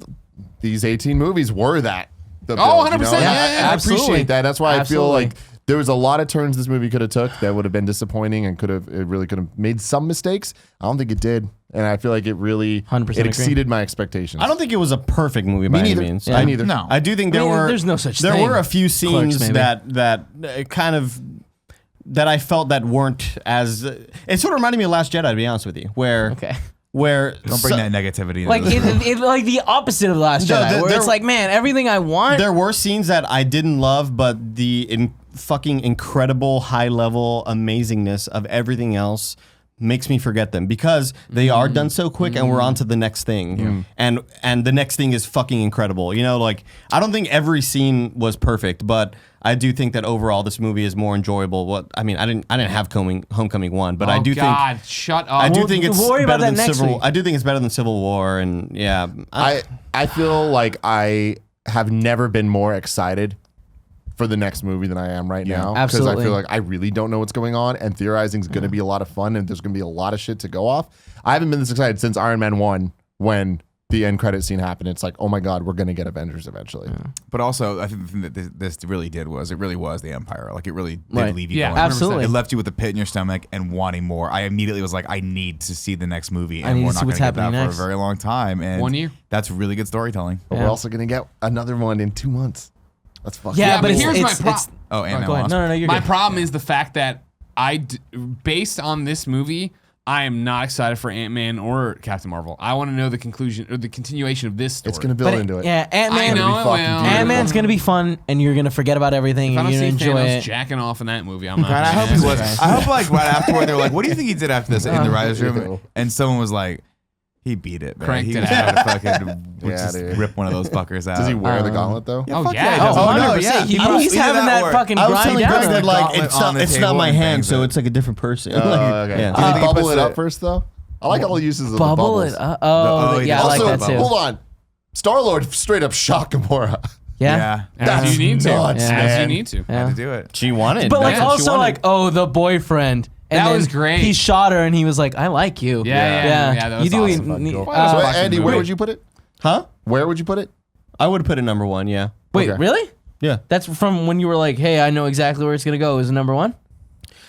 these 18 movies were that. The Oh, build, 100%, And yeah, I absolutely. appreciate that. That's why I feel Absolutely. like there was a lot of turns this movie could have took that would have been disappointing and it really could have made some mistakes. I don't think it did, and I feel like it really 100% it exceeded my expectations. I don't think it was a perfect movie by any neither. means. Yeah. Me neither. No. I do think there were. there's no such There thing. were a few Clerks, scenes maybe. that kind of that I felt that weren't as. It sort of reminded me of Last Jedi, to be honest with you, where Okay. where Don't bring that negativity. Into Like this movie. it like the opposite of Last No, Jedi, there- where it's there- like, man, everything I want. there were scenes that I didn't love, but the fucking incredible high level amazingness of everything else makes me forget them because they are done so quick and we're on to the next thing. And the next thing is fucking incredible. You know, like I don't think every scene was perfect, but I do think that overall this movie is more enjoyable. I didn't have Homecoming 1, but I do God, shut up. I do We'll- think it's we'll worry about better that than next Civil. week. I do think it's better than Civil War, and yeah, I feel like I have never been more excited for the next movie than I am right now. Because I absolutely. feel like I really don't know what's going on, and theorizing is going to be a lot of fun, and there's going to be a lot of shit to go off. I haven't been this excited since Iron Man 1 when the end credit scene happened. It's like, oh my God, we're going to get Avengers eventually. But also, I think the thing that this really did was it really was the Empire. Like it really did Right. leave you. Yeah, going. 100%. absolutely. It left you with a pit in your stomach and wanting more. I immediately was like, I need to see the next movie, I and need we're to not see going what's to get that happening for next. a very long time. And 1 year. That's really good storytelling. But Yeah. we're also going to get another one in 2 months. That's fucking Yeah, Yeah, but but it's, here's it's, my it's, Oh, and go ahead. No, you're My good. problem is the fact that based on this movie, I am not excited for Ant-Man or Captain Marvel. I want to know the conclusion or the continuation of this story. It's going to build But into it. yeah, I Ant-Man. know it fucking will. beautiful. Ant-Man's gonna be fun, and you're gonna forget about everything, If I and don't you're see gonna enjoy Thanos it. jacking off in that movie, I'm not. God, I gonna hope he be was. interested. I hope like right afterward they were like, "What do you think he did after this?" In the writers' room, Ew. and someone was like, "He beat it, man. Cranked he it was out. trying to fucking Yeah, just dude. rip one of those fuckers out." Does he wear the gauntlet though? Yeah, Oh, fuck yeah, he he does. does. Oh, no, 100%. yeah. He's Either having that or- fucking I was grind telling down. Greg that like Gauntlet on the it's not table my and hand, bangs so it. it's like a different person. Oh, okay. Yeah. Did I he think he bubble puts it up it- first though? I like all the uses of the Bubble bubbles. it. Oh, Oh, he yeah, I does. like Also, that too. hold on. Star-Lord straight up shot Gamora. Yeah. As That's you need to. nuts, As you man. need to. Had to do it. She wanted, But like That's what she also wanted. like, oh, the boyfriend. And That then was great. He shot her, and he was like, "I like you." Yeah, that was you do. awesome. Fucking cool. Well, that was So, a fucking Andy, where movie. would you put it? huh? Where would you put it? I would put it number 1. Yeah, Wait, Okay. really? yeah. That's from when you were like, "Hey, I know exactly where it's gonna go." Is it number 1?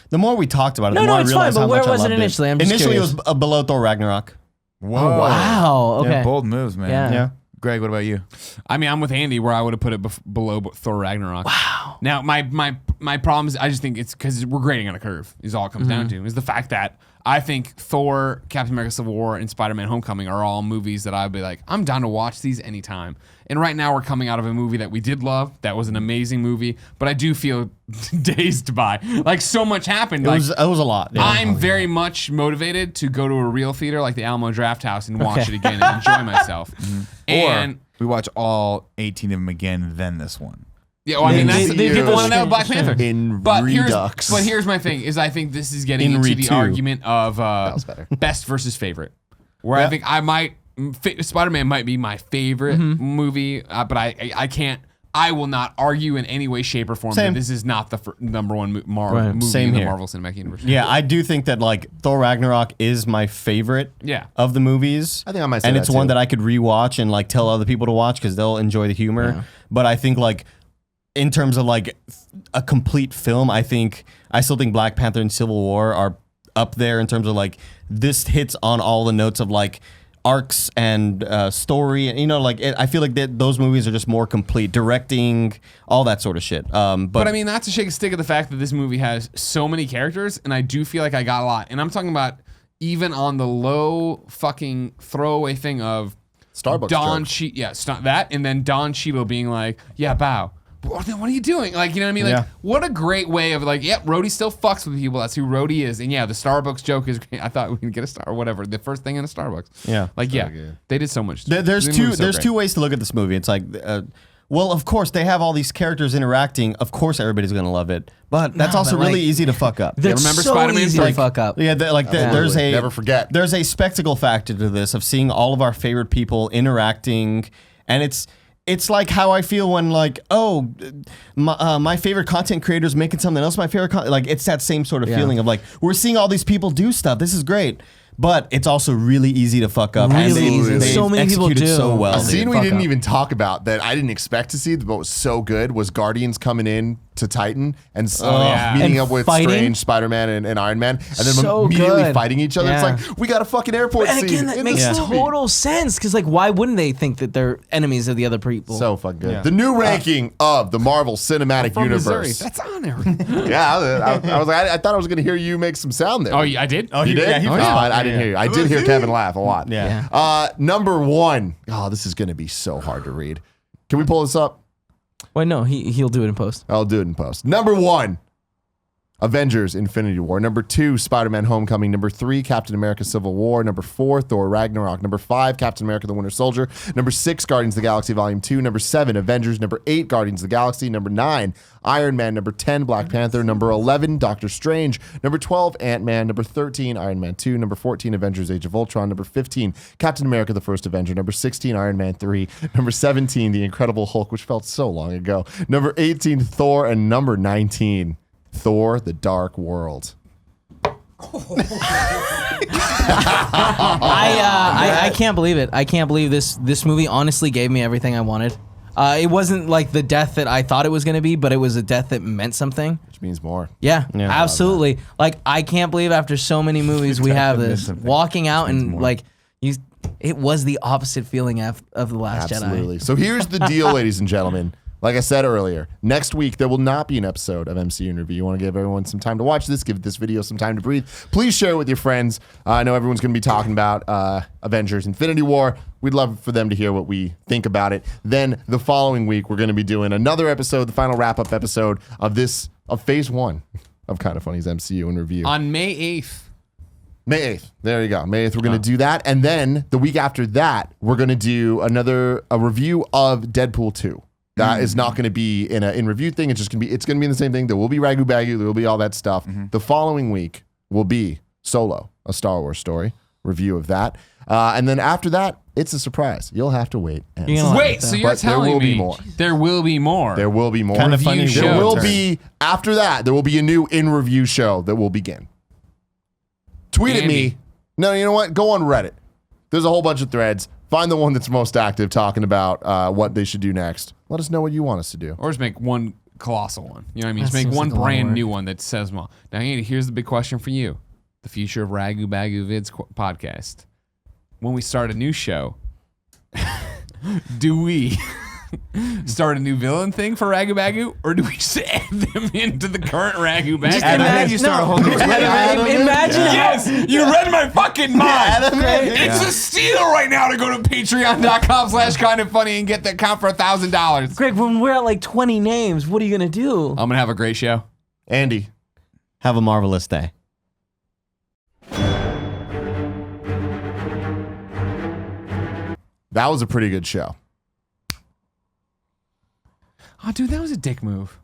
The more we talked about it, No, the no, more I it's fine, realized but how where much I was it loved initially? I'm just Initially, curious. it was below Thor Ragnarok. Whoa! Wow. Okay. Yeah, bold moves, man. Yeah. Yeah. Greg, what about you? I mean, I'm with Andy where I would have put it below Thor Ragnarok. Wow. Now, my problem is I just think it's because we're grading on a curve is all it comes down to, is the fact that I think Thor, Captain America Civil War, and Spider-Man Homecoming are all movies that I'd be like, I'm down to watch these anytime. And right now we're coming out of a movie that we did love. That was an amazing movie. But I do feel dazed by. Like, so much happened. It Like, was a lot. Yeah. I'm very much motivated to go to a real theater like the Alamo Draft House and watch it again and enjoy myself. And Or we watch all 18 of them again, then this one. yeah, well, I mean, They that's did the the one that Black strange- Panther. In But Redux. here's my thing is I think this is getting In into Re the 2. argument of was better. best versus favorite. where I think I might Spider-Man might be my favorite movie, but I will not argue in any way, shape, or form that this is not the number one movie Same in the here. Marvel Cinematic Universe. Yeah, I do think that like Thor Ragnarok is my favorite of the movies. I think I might say and that it's one too. that I could rewatch and like tell other people to watch because they'll enjoy the humor. Yeah. But I think like in terms of like a complete film, I still think Black Panther and Civil War are up there in terms of like this hits on all the notes of like arcs and story, and I feel like those movies are just more complete, directing, all that sort of shit. But I mean, not to shake a stick at the fact that this movie has so many characters, and I do feel like I got a lot. And I'm talking about even on the low fucking throwaway thing of Starbucks Don jokes. Cheadle, that, and then Don Cheadle being like, "Yeah, bow." What are you doing? Like, you know what I mean? Like, Yeah. what a great way of like, Rhodey still fucks with people. That's who Rhodey is. And yeah, the Starbucks joke is great. I thought we could get a star or whatever. The first thing in a Starbucks. Yeah. Like, good. they did so much. there's The two movie's so there's great. two ways to look at this movie. It's like, well, of course they have all these characters interacting. Of course everybody's gonna love it, but that's also but, really like, easy to fuck up. That's remember so Spider-Man easy 3? to fuck up. Yeah, there's a Never forget. There's a spectacle factor to this of seeing all of our favorite people interacting, and it's like how I feel when like, oh, my favorite content creator is making something else my favorite like it's that same sort of feeling of like we're seeing all these people do stuff. This is great. But it's also really easy to fuck up. Really and easy. they've So many people executed do. so well. A scene we fuck didn't up. even talk about that I didn't expect to see, but was so good was Guardians coming in to Titan and yeah. meeting And up with fighting? Strange, Spider-Man, and Iron Man, and then So immediately good. fighting each other. Yeah. It's like, we got a fucking airport And scene again, that in makes this movie. total sense because, like, why wouldn't they think that they're enemies of the other people? So fucking good. Yeah. The new ranking of the Marvel Cinematic From Missouri. Universe. That's on there. Yeah, I was like, I thought I was going to hear you make some sound there. Oh, yeah, I did? Oh, You did? Yeah, he Oh, was fine. I didn't hear you. I did hear Kevin laugh a lot. Yeah. Number one. Oh, this is going to be so hard to read. Can we pull this up? Wait, no, he'll do it in post. I'll do it in post. Number one, Avengers Infinity War. Number two, Spider-Man Homecoming. Number three, Captain America Civil War. Number four, Thor Ragnarok. Number five, Captain America the Winter Soldier. Number six, Guardians of the Galaxy Volume 2. Number seven, Avengers. Number eight, Guardians of the Galaxy. Number nine, Iron Man. Number 10, Black Panther. Number 11, Doctor Strange. Number 12, Ant-Man. Number 13, Iron Man 2. Number 14, Avengers Age of Ultron. Number 15, Captain America the First Avenger. Number 16, Iron Man 3. Number 17, The Incredible Hulk, which felt so long ago. Number 18, Thor. And number 19, Thor: The Dark World. I can't believe it. I can't believe this movie honestly gave me everything I wanted. It wasn't like the death that I thought it was going to be, but it was a death that meant something. Which means more. Yeah, absolutely. Like, I can't believe after so many movies we have this walking out and like it was the opposite feeling of the Last Absolutely. Jedi. So here's the deal, ladies and gentlemen. Like I said earlier, next week there will not be an episode of MCU in Review. You want to give everyone some time to watch this, give this video some time to breathe. Please share it with your friends. I know everyone's going to be talking about Avengers Infinity War. We'd love for them to hear what we think about it. Then the following week, we're going to be doing another episode, the final wrap-up episode of Phase 1 of Kind of Funny's MCU in Review. On May 8th. May 8th. There you go. May 8th, we're going to do that. And then the week after that, we're going to do a review of Deadpool 2. That is not going to be in review thing. It's going to be in the same thing. There will be Ragu Bagu. There will be all that stuff. The following week will be Solo, a Star Wars story, review of that. And then after that, it's a surprise. You'll have to wait. And You're see. gonna like Wait, it, so though. you're But there telling will be me more. there will be more. There will be more. Kinda Review funny. show. There will turn. be, after that, there will be a new in-review show that will begin. Tweet at Andy. me. No, you know what? Go on Reddit. There's a whole bunch of threads. Find the one that's most active talking about what they should do next. Let us know what you want us to do. Or just make one colossal one. You know what I mean? That Just make seems one like a lot of brand work. new one that says them all. Now, Andy, here's the big question for you. The future of Ragu Bagu Vids podcast. When we start a new show, do we start a new villain thing for Ragu Bagu, or do we just add them into the current Ragu Bagu? Just Adam, imagine, you start a whole new imagine how Yes, you read my fucking mind. It's a steal right now to go to patreon.com/kindoffunny and get the account for $1,000. Greg, when we're at like 20 names, what are you gonna do? I'm gonna have a great show. Andy. Have a marvelous day. That was a pretty good show. Oh, dude, that was a dick move.